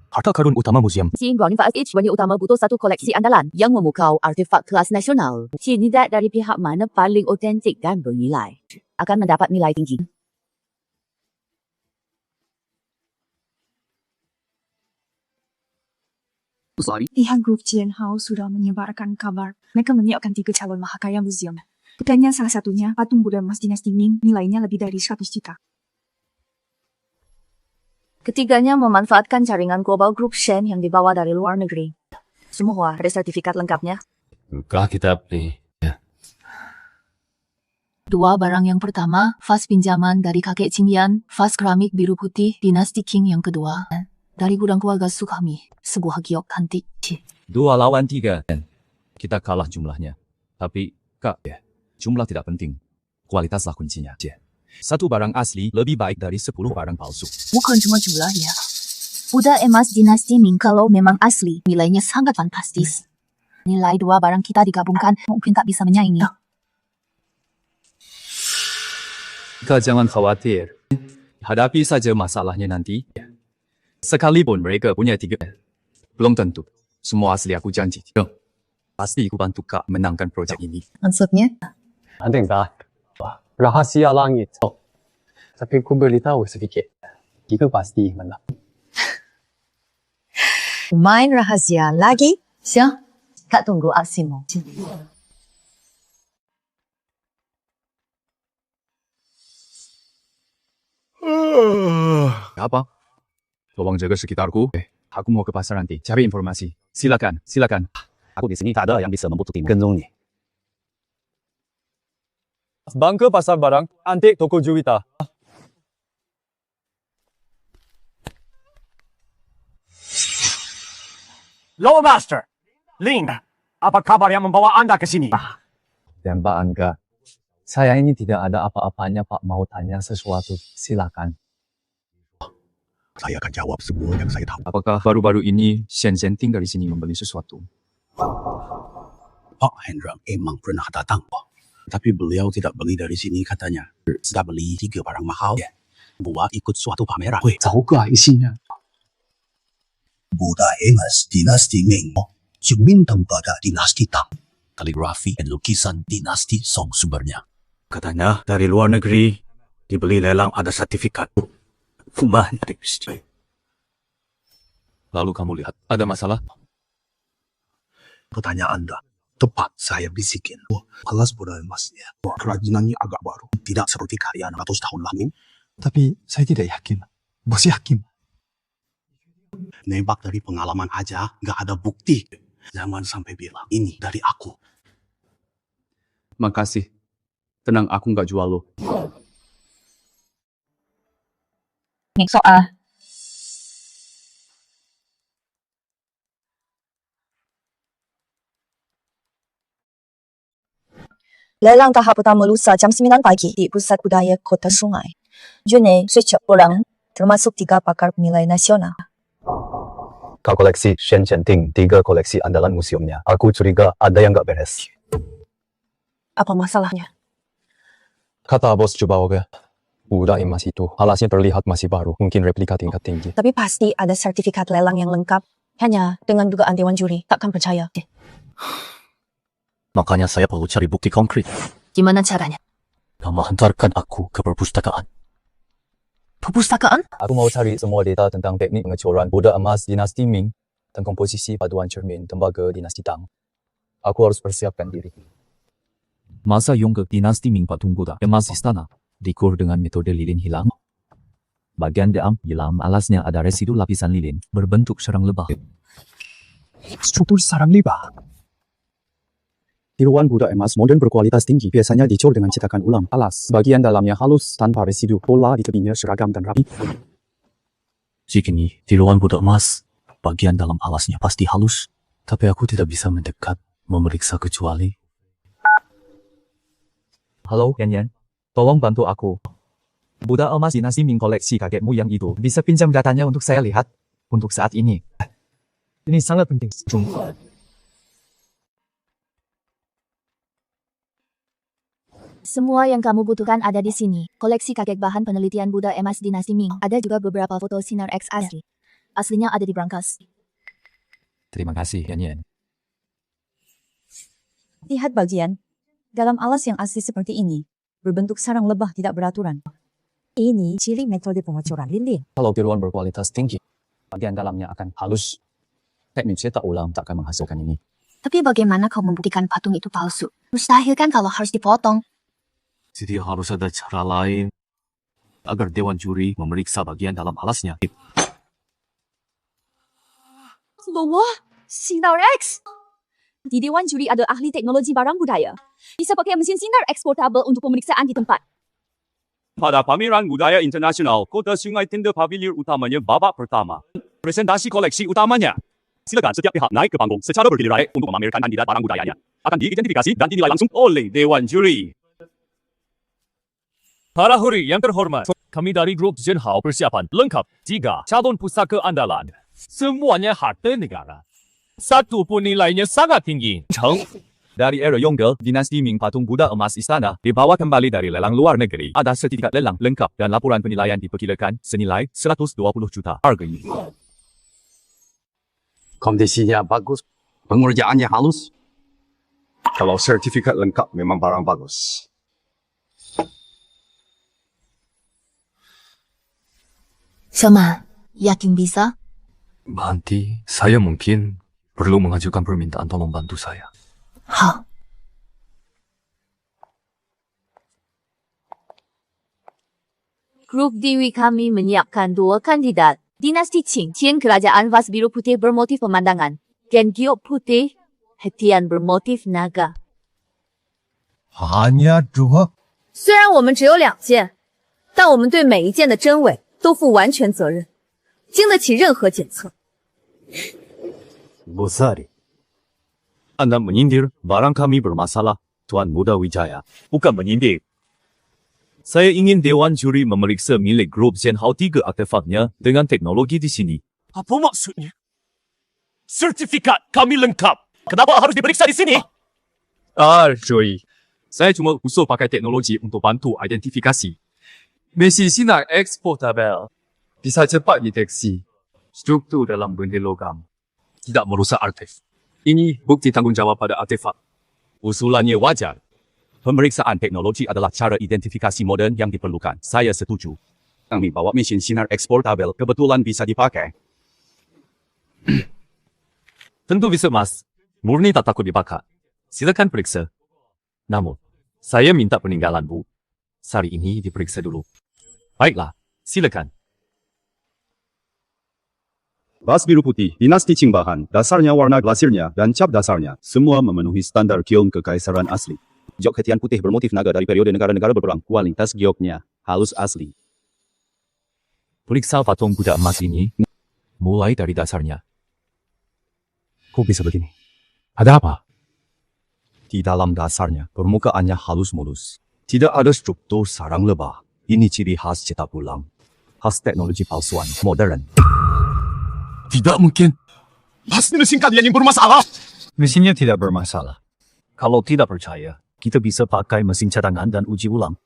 Harta karun utama museum. Brownie Faiz Wanita Utama butuh satu koleksi andalan yang memukau artefak kelas nasional. Kandidat dari pihak mana paling otentik dan bernilai akan mendapat nilai tinggi. Pihak grup Chien Hao sudah menyebarkan kabar. Mereka menyiapkan 3 calon mahakaya museum. Bukannya salah satunya patung Buddha emas dinasti Ming, nilainya lebih dari 100 juta. Ketiganya memanfaatkan jaringan global grup Shen yang dibawa dari luar negeri. Semua ada sertifikat lengkapnya. Buka kitab nih. Dua barang yang pertama, vas pinjaman dari kakek Qingyan, vas keramik biru putih dinasti Qing yang kedua. Dari gudang keluarga Sukami, sebuah giok antik. 2 lawan 3. Kita kalah jumlahnya. Tapi, Kak, jumlah tidak penting. Kualitaslah kuncinya. Satu barang asli lebih baik dari 10 barang palsu. Bukan cuma jumlahnya. Buddha emas dinasti Ming kalau memang asli, nilainya sangat fantastis. Nilai 2 barang kita digabungkan mungkin tak bisa menyaingi. Kak jangan khawatir. Hadapi saja masalahnya nanti. Sekalipun mereka punya 3, belum tentu. Semua asli aku janji. Pasti aku bantu Kak menangkan proyek ini. Maksudnya? Penting tak? Rahasia langit. Tapi ku beritahu sedikit. Kita pasti menang. Main rahasia lagi? Siap. Kak tunggu aksimu. Apa? Tolong jaga sekitarku. Aku mau ke pasar nanti. Cari informasi. Silakan, silakan. Aku di sini tak ada yang bisa membutuhkan Genjong ni. Bang ke pasar barang, antik toko Juwita. Law Master, Ling, apa kabar yang membawa Anda ke sini? Dan Pak Angga, saya ini tidak ada apa-apanya Pak, mau tanya sesuatu, silakan. Saya akan jawab semua yang saya tahu. Apakah baru-baru ini Shenzhen tinggal di sini membeli sesuatu? Pak Hendra emang pernah datang. Tapi beliau tidak beli dari sini katanya. Sudah beli 3 barang mahal. Buat ikut suatu pameran. Tahukah isinya? Buddha emas dinasti Ming. Cermin pada dinasti Tang. Kaligrafi dan lukisan dinasti Song sumbernya. Katanya dari luar negeri. Dibeli lelang ada sertifikat. Lalu kamu lihat, ada masalah? Pertanyaan Anda tepat saya bisikin. Kelas Buddha emasnya. Kerajinannya agak baru. Tidak seperti karya 600 tahun lalu. Tapi saya tidak yakin. Bos yakin? Nembak dari pengalaman aja, nggak ada bukti. Jangan sampai bilang, ini dari aku. Makasih. Tenang, aku nggak jual lo. Soal. Lelang tahap pertama lusa jam 9 pagi di Pusat Budaya Kota Sungai. June switch orang, termasuk 3 pakar penilai nasional. Kau koleksi Shenzhen Ting, 3 koleksi andalan museumnya. Aku curiga ada yang gak beres. Apa masalahnya? Kata bos coba oke. Buddha emas itu alasnya terlihat masih baru, mungkin replika tingkat tinggi. Tapi pasti ada sertifikat lelang yang lengkap. Hanya dengan dugaan Dewan Juri, takkan percaya. Makanya saya perlu cari bukti konkret. Gimana caranya? Kamu hantarkan aku ke perpustakaan. Perpustakaan? Aku mau cari semua data tentang teknik pengecoran Buddha emas dinasti Ming dan komposisi paduan cermin tembaga dinasti Tang. Aku harus persiapkan diri. Masa Yonggek dinasti Ming patung Buddha emas istana dikur dengan metode lilin hilang. Bagian dalam alasnya ada residu lapisan lilin berbentuk sarang lebah. Struktur sarang lebah. Tiruan Buddha emas modern berkualitas tinggi biasanya dicor dengan cetakan ulang alas. Bagian dalamnya halus tanpa residu. Pola di tepinya seragam dan rapi. Jika ini tiruan Buddha emas, bagian dalam alasnya pasti halus. Tapi aku tidak bisa mendekat. memeriksa kecuali. Halo, Yan. Tolong bantu aku. Budak emas dinasti Ming koleksi kakekmu yang itu. Bisa pinjam datanya untuk saya lihat? Untuk saat ini. Ini sangat penting. Jumpa. Semua yang kamu butuhkan ada di sini. Koleksi kakek bahan penelitian budak emas dinasti Ming. Ada juga beberapa foto sinar X asli. Aslinya ada di brankas. Terima kasih, Yan. Lihat bagian. Dalam alas yang asli seperti ini, berbentuk sarang lebah tidak beraturan. Ini ciri metode pengocoran lilin. Kalau tiruan berkualitas tinggi, bagian dalamnya akan halus. Teknik cetak ulang tak akan menghasilkan ini. Tapi bagaimana kau membuktikan patung itu palsu? Mustahil kan kalau harus dipotong. Jadi harus ada cara lain agar Dewan Juri memeriksa bagian dalam alasnya. Wah, sinar X! Di Dewan Juri ada ahli teknologi barang budaya. Bisa pakai mesin sinar X portable untuk pemeriksaan di tempat. Pada pameran budaya internasional, Kota Sungai Tenda Pavilion utamanya babak pertama. Presentasi koleksi utamanya. Silakan setiap pihak naik ke panggung secara bergiliran untuk memamerkan kandidat barang budayanya. Akan diidentifikasi dan dinilai langsung oleh Dewan Juri. Para huri yang terhormat, kami dari grup Zhenhao persiapan lengkap 3 calon pusaka andalan. Semuanya harta negara. Satu pun nilainya sangat tinggi. Dari era Yongle, dinasti Ming patung budak emas istana dibawa kembali dari lelang luar negeri. Ada sertifikat lelang lengkap dan laporan penilaian diperkirakan senilai 120 juta harganya. Kondisinya bagus, pengerjaannya halus. Kalau sertifikat lengkap memang barang bagus. Sama, yakin bisa? Nanti saya mungkin perlu mengajukan permintaan tolong bantu saya. Hah. Grup Dewi kami menyiapkan 2 kandidat. Dinasti Qing, Tian Kerajaan vas biru putih bermotif pemandangan. Gen Giok putih, Hetian bermotif naga. Hanya 2? 虽然我们只有2件，但我们对每一件的真伪都负完全责任，经得起任何检测。 Besar. Anda menyindir barang kami bermasalah, Tuan Muda Wijaya. Bukan menyindir. Saya ingin Dewan Juri memeriksa milik grup Zhenhao 3 artefaknya dengan teknologi di sini. Apa maksudnya? Sertifikat kami lengkap. Kenapa harus diperiksa di sini? Joy. Saya cuma usul pakai teknologi untuk bantu identifikasi. Mesin sinar X portable bisa cepat deteksi struktur dalam benda logam. Tidak merusak artefak. Ini bukti tanggungjawab pada artefak. Usulannya wajar. Pemeriksaan teknologi adalah cara identifikasi moden yang diperlukan. Saya setuju. Kami bawa mesin sinar X portable kebetulan bisa dipakai. Tentu bisa, Mas. Murni tak takut dibakar. Silakan periksa. Namun, saya minta peninggalan Bu. Sari ini diperiksa dulu. Baiklah, silakan. Vas biru putih, dinasti Qing bahan, dasarnya warna glasirnya, dan cap dasarnya, semua memenuhi standar giok kekaisaran asli. Giok hetian putih bermotif naga dari periode negara-negara berperang, kualitas gioknya halus asli. Periksa patung budak emas ini, mulai dari dasarnya. Kok bisa begini? Ada apa? Di dalam dasarnya, permukaannya halus mulus. Tidak ada struktur sarang lebah. Ini ciri khas cetak ulang. Khas teknologi palsuan modern. Tidak mungkin. Pasti mesin kalian yang bermasalah. Mesinnya tidak bermasalah. Kalau tidak percaya, kita bisa pakai mesin cadangan dan uji ulang.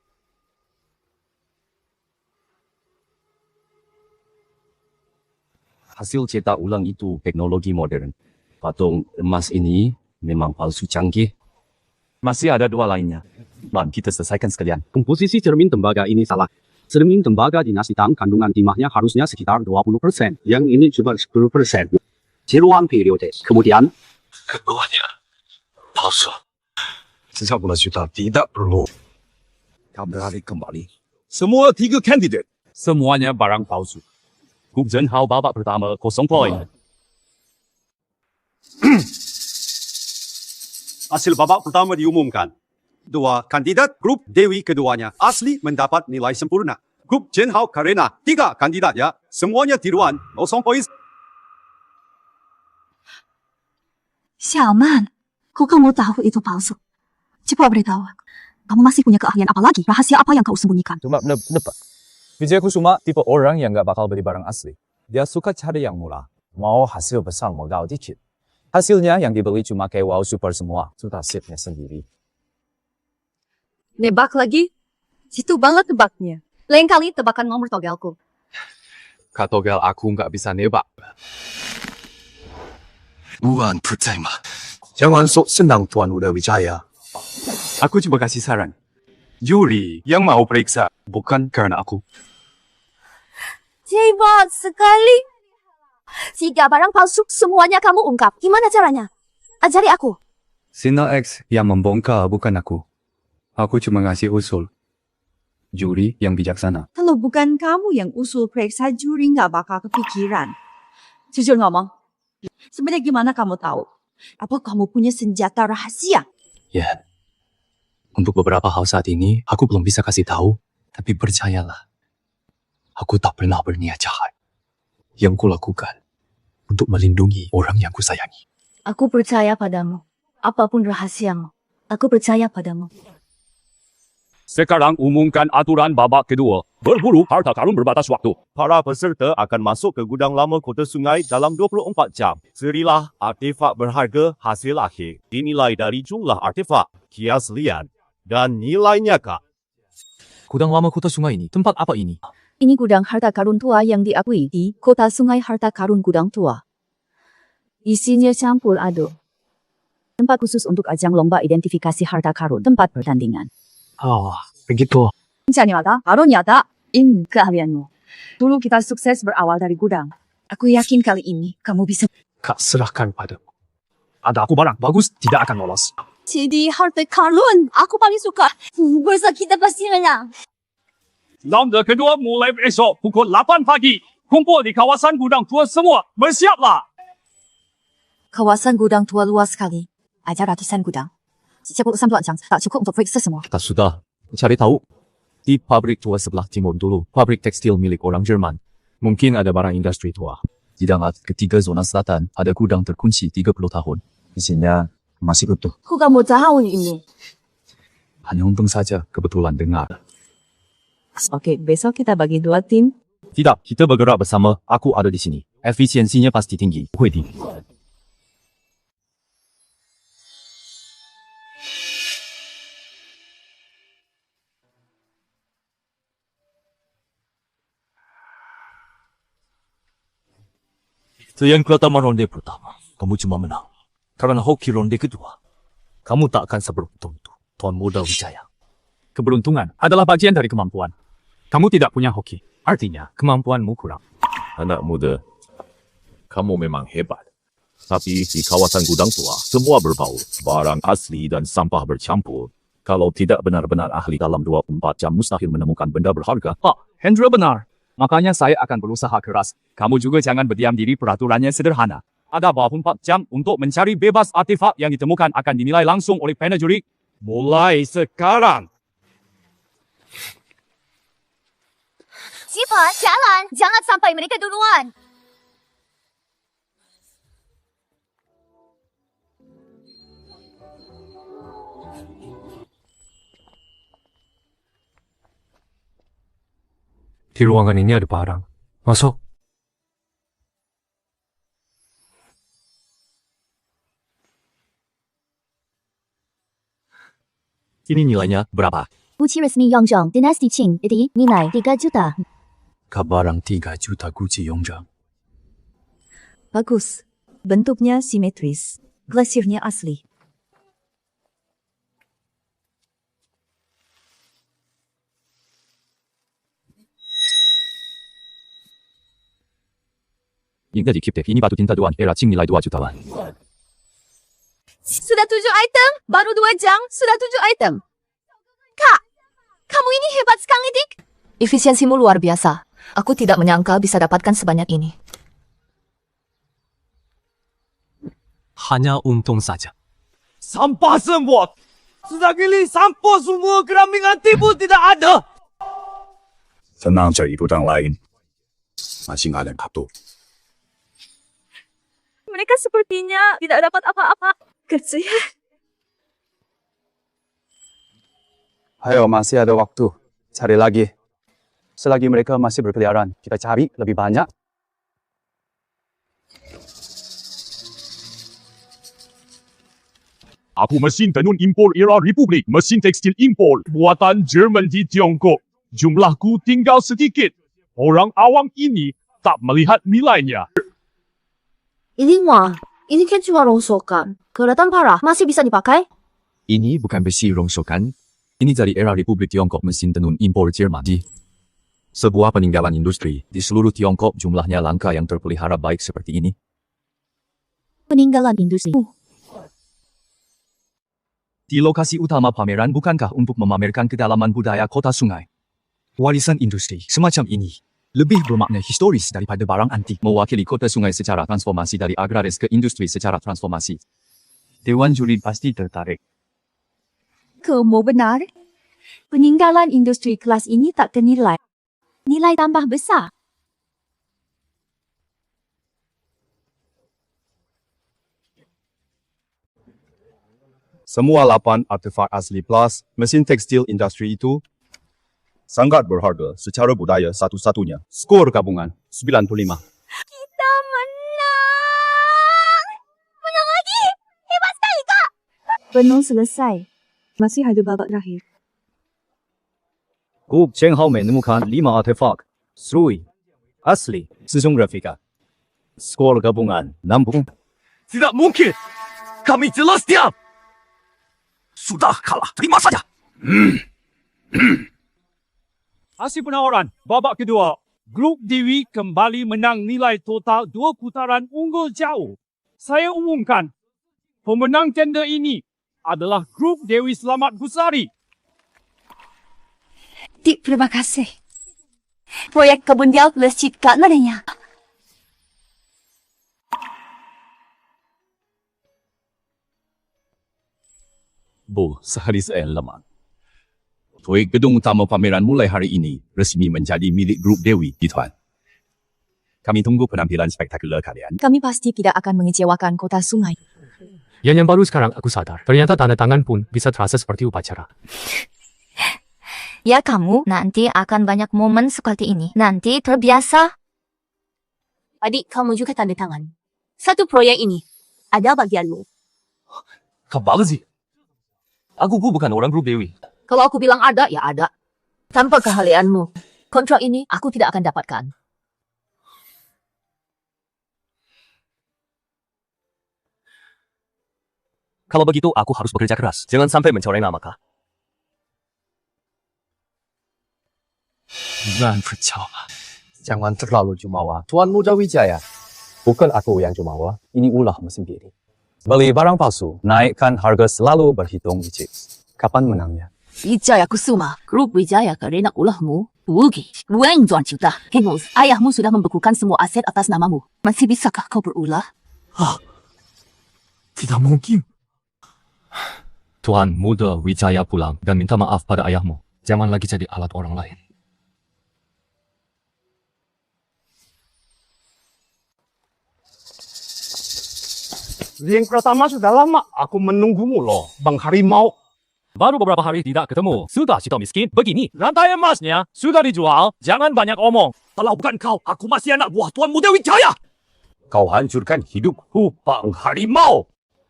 Hasil cetak ulang itu teknologi modern. Patung emas ini memang palsu canggih. Masih ada 2 lainnya. Dan kita selesaikan sekalian. Komposisi cermin tembaga ini salah. Cermin tembaga dinasti Tang kandungan timahnya harusnya sekitar 20%. Yang ini cuma 10%. Tiruan periode. Kemudian, keduanya palsu. 30 juta tidak perlu. Kembali kembali. Semua 3 kandidat. Semuanya barang palsu. Grup Zhenhao babak pertama 0 poin. hasil babak pertama diumumkan. 2 kandidat grup Dewi keduanya asli mendapat nilai sempurna. Grup Zhenhao Karena 3 kandidat ya, semuanya tiruan 0 poin. 小曼， Kok kamu tahu itu palsu? Cepat beritahu aku. Kamu masih punya keahlian apa lagi? Rahasia apa yang kau sembunyikan? Cuma nebak. Vijay Kusuma tipe orang yang gak bakal beli barang asli. Dia suka cari yang murah. Mau hasil besar modal dikit. Hasilnya yang dibeli cuma kayak wow super semua. Sudah sipnya sendiri. Nebak lagi? Situ banget tebaknya. Lain kali tebakan nomor togelku. Kak togel aku nggak bisa nebak. Bukan percaya. Jangan sok senang Tuan Muda Wijaya. Aku cuma kasih saran. Juri yang mau periksa, bukan karena aku. Hebat sekali. 3 barang palsu semuanya kamu ungkap. Gimana caranya? Ajari aku. Sinar X yang membongkar bukan aku. Aku cuma ngasih usul. Juri yang bijaksana. Kalau bukan kamu yang usul periksa juri nggak bakal kepikiran. Jujur ngomong, sebenarnya gimana kamu tahu? Apa kamu punya senjata rahasia? Ya. Untuk beberapa hal saat ini, aku belum bisa kasih tahu. Tapi percayalah, aku tak pernah berniat jahat. Yang kulakukan untuk melindungi orang yang kusayangi. Aku percaya padamu. Apapun rahasiamu, aku percaya padamu. Sekarang umumkan aturan babak kedua. Berburu harta karun berbatas waktu. Para peserta akan masuk ke gudang lama Kota Sungai dalam 24 jam. Cerilah artefak berharga hasil akhir. Dinilai dari jumlah artefak, keaslian, dan nilainya, Kak. Gudang lama Kota Sungai ini, tempat apa ini? Ini gudang harta karun tua yang diakui di Kota Sungai Harta Karun Gudang Tua. Isinya campur aduk. Tempat khusus untuk ajang lomba identifikasi harta karun, tempat pertandingan. Oh, begitu. Kunci nyata, baru nyata. Ini keahlianmu. Dulu kita sukses berawal dari gudang. Aku yakin kali ini kamu bisa. Kak, serahkan padaku. Ada aku barang bagus, tidak akan lolos. Jadi harta karun, aku paling suka. Besok kita pasti menang. Ronde kedua mulai besok pukul 8 pagi. Kumpul di kawasan gudang tua semua. Bersiaplah. Kawasan gudang tua luas sekali. Ada ratusan gudang. Setiap urusan pelancong tak cukup untuk periksa semua. Tak sudah. Cari tahu. Di pabrik tua sebelah timur dulu. Pabrik tekstil milik orang Jerman. Mungkin ada barang industri tua. Di dalam ketiga zona selatan, ada gudang terkunci 30 tahun. Isinya masih utuh. Kok kamu tahu ini? Hanya untung saja kebetulan dengar. Oke, besok kita bagi 2 tim. Tidak, kita bergerak bersama. Aku ada di sini. Efisiensinya pasti tinggi. Hui di. Yang pertama ronde pertama, kamu cuma menang. Karena hoki ronde kedua, kamu tak akan seberuntung itu, Tuan Muda Wijaya. Keberuntungan adalah bagian dari kemampuan. Kamu tidak punya hoki, artinya kemampuanmu kurang. Anak muda, kamu memang hebat. Tapi di kawasan gudang tua, semua berbau. Barang asli dan sampah bercampur. Kalau tidak benar-benar ahli dalam 24 jam mustahil menemukan benda berharga. Hendra benar. Makanya saya akan berusaha keras. Kamu juga jangan berdiam diri, peraturannya sederhana. Ada 24 jam untuk mencari bebas artefak yang ditemukan akan dinilai langsung oleh panel juri. Mulai sekarang. Cepat, jalan. Jangan sampai mereka duluan. Di ruangan ini ada barang. Masuk. Ini nilainya berapa? Gucci resmi Yongjong Dinasti Qing di nilai 3 juta. Barang 3 juta Gucci Yongjong. Bagus. Bentuknya simetris. Glasirnya asli. Ingat dikip ini batu tinta Duan era Qing nilai 2 jutaan. Sudah 7 item, baru 2 jam, sudah 7 item. Kak, kamu ini hebat sekali, Dik. Efisiensimu luar biasa. Aku tidak menyangka bisa dapatkan sebanyak ini. Hanya untung saja. Sampah semua. Sudah gili, sampah semua. Keramik anti pun tidak ada. Tenang cari gudang lain. Masih nggak ada kartu. Mereka sepertinya tidak dapat apa-apa. Kerja Ayo, masih ada waktu. Cari lagi. Selagi mereka masih berkeliaran, kita cari lebih banyak. Aku mesin tenun impor era Republik, mesin tekstil impor buatan Jerman di Tiongkok. Jumlahku tinggal sedikit. Orang awam ini tak melihat nilainya. Ini mah, ini kan cuma rongsokan. Kelihatan parah, masih bisa dipakai? Ini bukan besi rongsokan. Ini dari era Republik Tiongkok mesin tenun impor Jerman. Sebuah peninggalan industri. Di seluruh Tiongkok jumlahnya langka yang terpelihara baik seperti ini. Peninggalan industri. Di lokasi utama pameran bukankah untuk memamerkan kedalaman budaya kota sungai? Warisan industri semacam ini lebih bermakna historis daripada barang antik, mewakili kota sungai secara transformasi dari agraris ke industri secara transformasi. Dewan juri pasti tertarik. Kamu benar. Peninggalan industri kelas ini tak ternilai. Nilai tambah besar. Semua 8 artefak asli plus mesin tekstil industri itu sangat berharga secara budaya satu-satunya. Skor gabungan 95. Kita menang! Menang lagi! Hebat sekali, Kak! Penuh selesai. Masih ada babak terakhir. Grup Chen Hao menemukan 5 artefak Sui asli Sejong Grafika. Skor gabungan 60. Tidak mungkin. Kami jelas diam. Sudah kalah, terima saja. Hasil penawaran babak kedua. Grup Dewi kembali menang nilai total 2 putaran unggul jauh. Saya umumkan, pemenang tender ini adalah Grup Dewi Selamat Busari. Terima kasih. Proyek kebun dia melecehkan adanya. Bu, sehari seelamat. Proyek gedung utama pameran mulai hari ini resmi menjadi milik Grup Dewi Dituan. Kami tunggu penampilan spektakuler kalian. Kami pasti tidak akan mengecewakan kota sungai. Yang baru sekarang aku sadar, ternyata tanda tangan pun bisa terasa seperti upacara. Ya kamu nanti akan banyak momen seperti ini. Nanti terbiasa. Adik, kamu juga tanda tangan. Satu proyek ini ada bagianmu. Kebal sih. Aku bukan orang Grup Dewi. Kalau aku bilang ada, ya ada. Tanpa keahlianmu, kontrak ini aku tidak akan dapatkan. Kalau begitu, aku harus bekerja keras. Jangan sampai mencoreng nama kah? Jangan percaya. Jangan terlalu jumawa. Tuan Muda Wijaya. Bukan aku yang jumawa. Ini ulah mesin sendiri. Beli barang palsu, naikkan harga selalu berhitung digit. Kapan menangnya? Wijaya Kusuma, Grup Wijaya karena ulahmu, rugi. Uang jual juta. Hengus, ayahmu sudah membekukan semua aset atas namamu. Masih bisakah kau berulah? Tidak mungkin. Tuan Muda Wijaya pulang dan minta maaf pada ayahmu. Jangan lagi jadi alat orang lain. Yang pertama sudah lama aku menunggumu loh, Bang Harimau. Baru beberapa hari tidak ketemu, sudah cita miskin begini. Rantai emasnya sudah dijual, jangan banyak omong. Kalau bukan kau, aku masih anak buah Tuan Muda Wijaya. Kau hancurkan hidupku, Bang Harimau.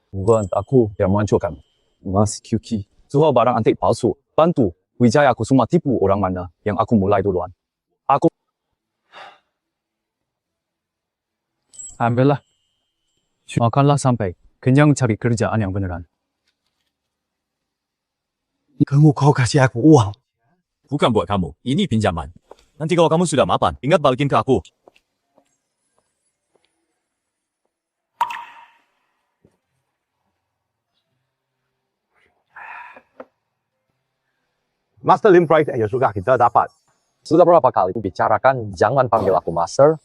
Bukan aku yang menghancurkan. Mas Kyuki, jual barang antik palsu. Bantu Wijaya Kusuma tipu orang mana yang aku mulai duluan. Aku... Ambillah. Makanlah sampai kenyang cari kerjaan yang beneran. Kamu kau kasih aku uang. Bukan buat kamu, ini pinjaman. Nanti kalau kamu sudah mapan, ingat balikin ke aku. Master Lim Price ya sudah kita dapat. Sudah berapa kali ku bicarakan, jangan panggil aku Master.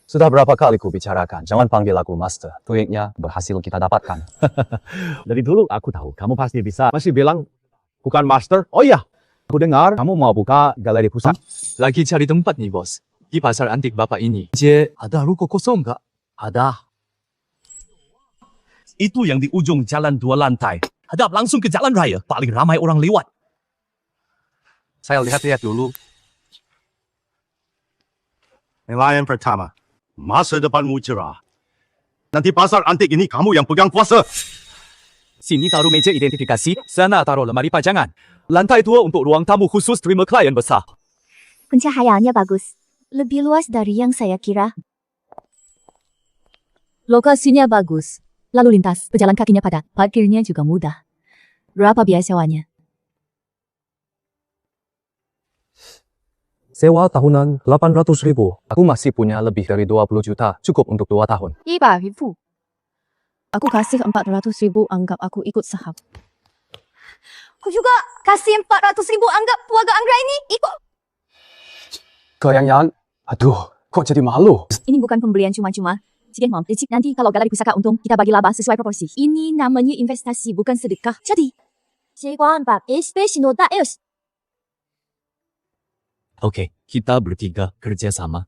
Sudah berapa kali ku bicarakan, jangan panggil aku Master. Proyeknya berhasil kita dapatkan. Dari dulu aku tahu kamu pasti bisa. Masih bilang bukan Master. Oh iya, aku dengar kamu mau buka galeri pusat. Lagi cari tempat nih, bos. Di pasar antik bapak ini. Ada ruko kosong nggak? Ada. Itu yang di ujung jalan 2 lantai. Hadap langsung ke jalan raya. Paling ramai orang lewat. Saya lihat-lihat dulu. Nelayan pertama, masa depanmu cerah. Nanti pasar antik ini kamu yang pegang kuasa. Sini taruh meja identifikasi, sana taruh lemari pajangan. Lantai 2 untuk ruang tamu khusus terima klien besar. Pencahayaannya bagus. Lebih luas dari yang saya kira. Lokasinya bagus. Lalu lintas, pejalan kakinya padat, parkirnya juga mudah. Berapa biaya sewanya? Sewa tahunan 800.000. Aku masih punya lebih dari 20 juta. Cukup untuk 2 tahun. 100,000. Aku kasih 400,000 anggap aku ikut saham. Aku juga kasih 400,000 anggap keluarga Anggra ini ikut. Keyangan, aduh, kok jadi malu? Ini bukan pembelian cuma-cuma. Jika mau, nanti kalau galeri pusaka untung, kita bagi laba sesuai proporsi. Ini namanya investasi, bukan sedekah. Jadi, Cikwan Pak, especially tak es. Oke, kita bertiga kerja sama.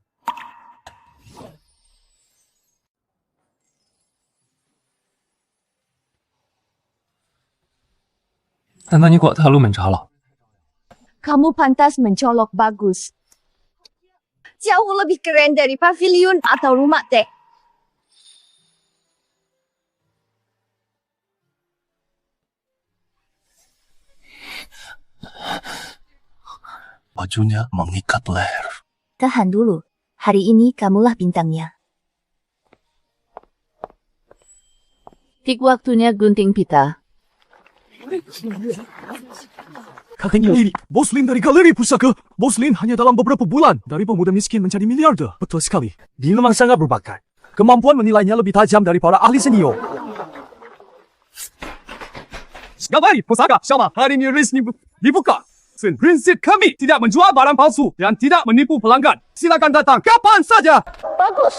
Tandanya kok terlalu mencolok. Kamu pantas mencolok bagus. Jauh lebih keren dari pavilion atau rumah teh. Bajunya mengikat leher. Tahan dulu. Hari ini kamulah bintangnya. Tik waktunya gunting pita. Katanya ini, Bos Lin dari galeri pusaka. Bos Lin hanya dalam beberapa bulan dari pemuda miskin menjadi miliarder. Betul sekali. Dia memang sangat berbakat. Kemampuan menilainya lebih tajam dari para ahli senior. Galeri pusaka Syama hari ini resmi dibuka. Prinsip kami tidak menjual barang palsu dan tidak menipu pelanggan. Silakan datang kapan saja. Bagus.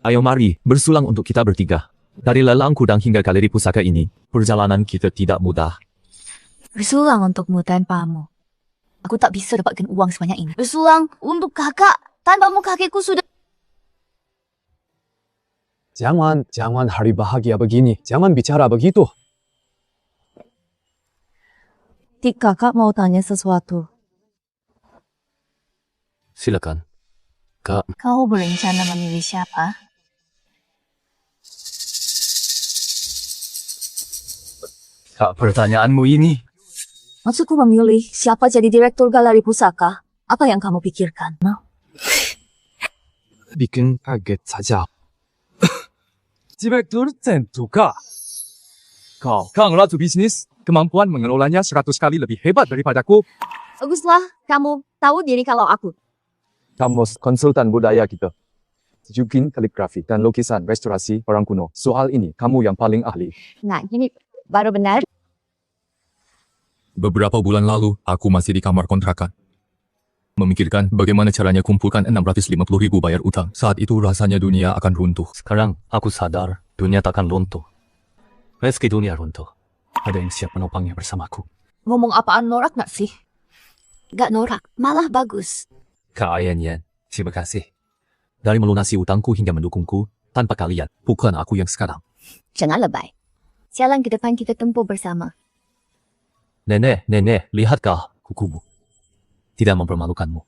Ayo mari, bersulang untuk kita bertiga. Dari lelang kudang hingga galeri pusaka ini, perjalanan kita tidak mudah. Bersulang untukmu tanpamu. Aku tak bisa dapatkan uang sebanyak ini. Bersulang untuk kakak. Tanpamu kakekku sudah... Jangan hari bahagia begini. Jangan bicara begitu. Tik, kakak mau tanya sesuatu. Silakan. Kak, Kau berencana memilih siapa? Kak, pertanyaanmu ini. Maksudku memilih siapa jadi direktur galeri pusaka. Apa yang kamu pikirkan? Bikin kaget saja. Direktur tentuka. Kau ratu bisnis, kemampuan mengelolanya 100 kali lebih hebat daripadaku. Baguslah, kamu tahu diri kalau aku. Kamu konsultan budaya kita. Sejukin kaligrafi dan lukisan restorasi orang kuno. Soal ini, kamu yang paling ahli. Nah, ini baru benar. Beberapa bulan lalu, aku masih di kamar kontrakan. Memikirkan bagaimana caranya kumpulkan 650.000 bayar utang. Saat itu rasanya dunia akan runtuh. Sekarang aku sadar dunia takkan runtuh. Meski dunia runtuh, ada yang siap menopangnya bersamaku. Ngomong apaan norak gak sih? Gak norak, malah bagus. Kak Ayan, terima kasih. Dari melunasi utangku hingga mendukungku, tanpa kalian, bukan aku yang sekarang. Jangan lebay. Jalan ke depan kita tempuh bersama. Nenek, lihatkah kukumu? Tidak mempermalukanmu.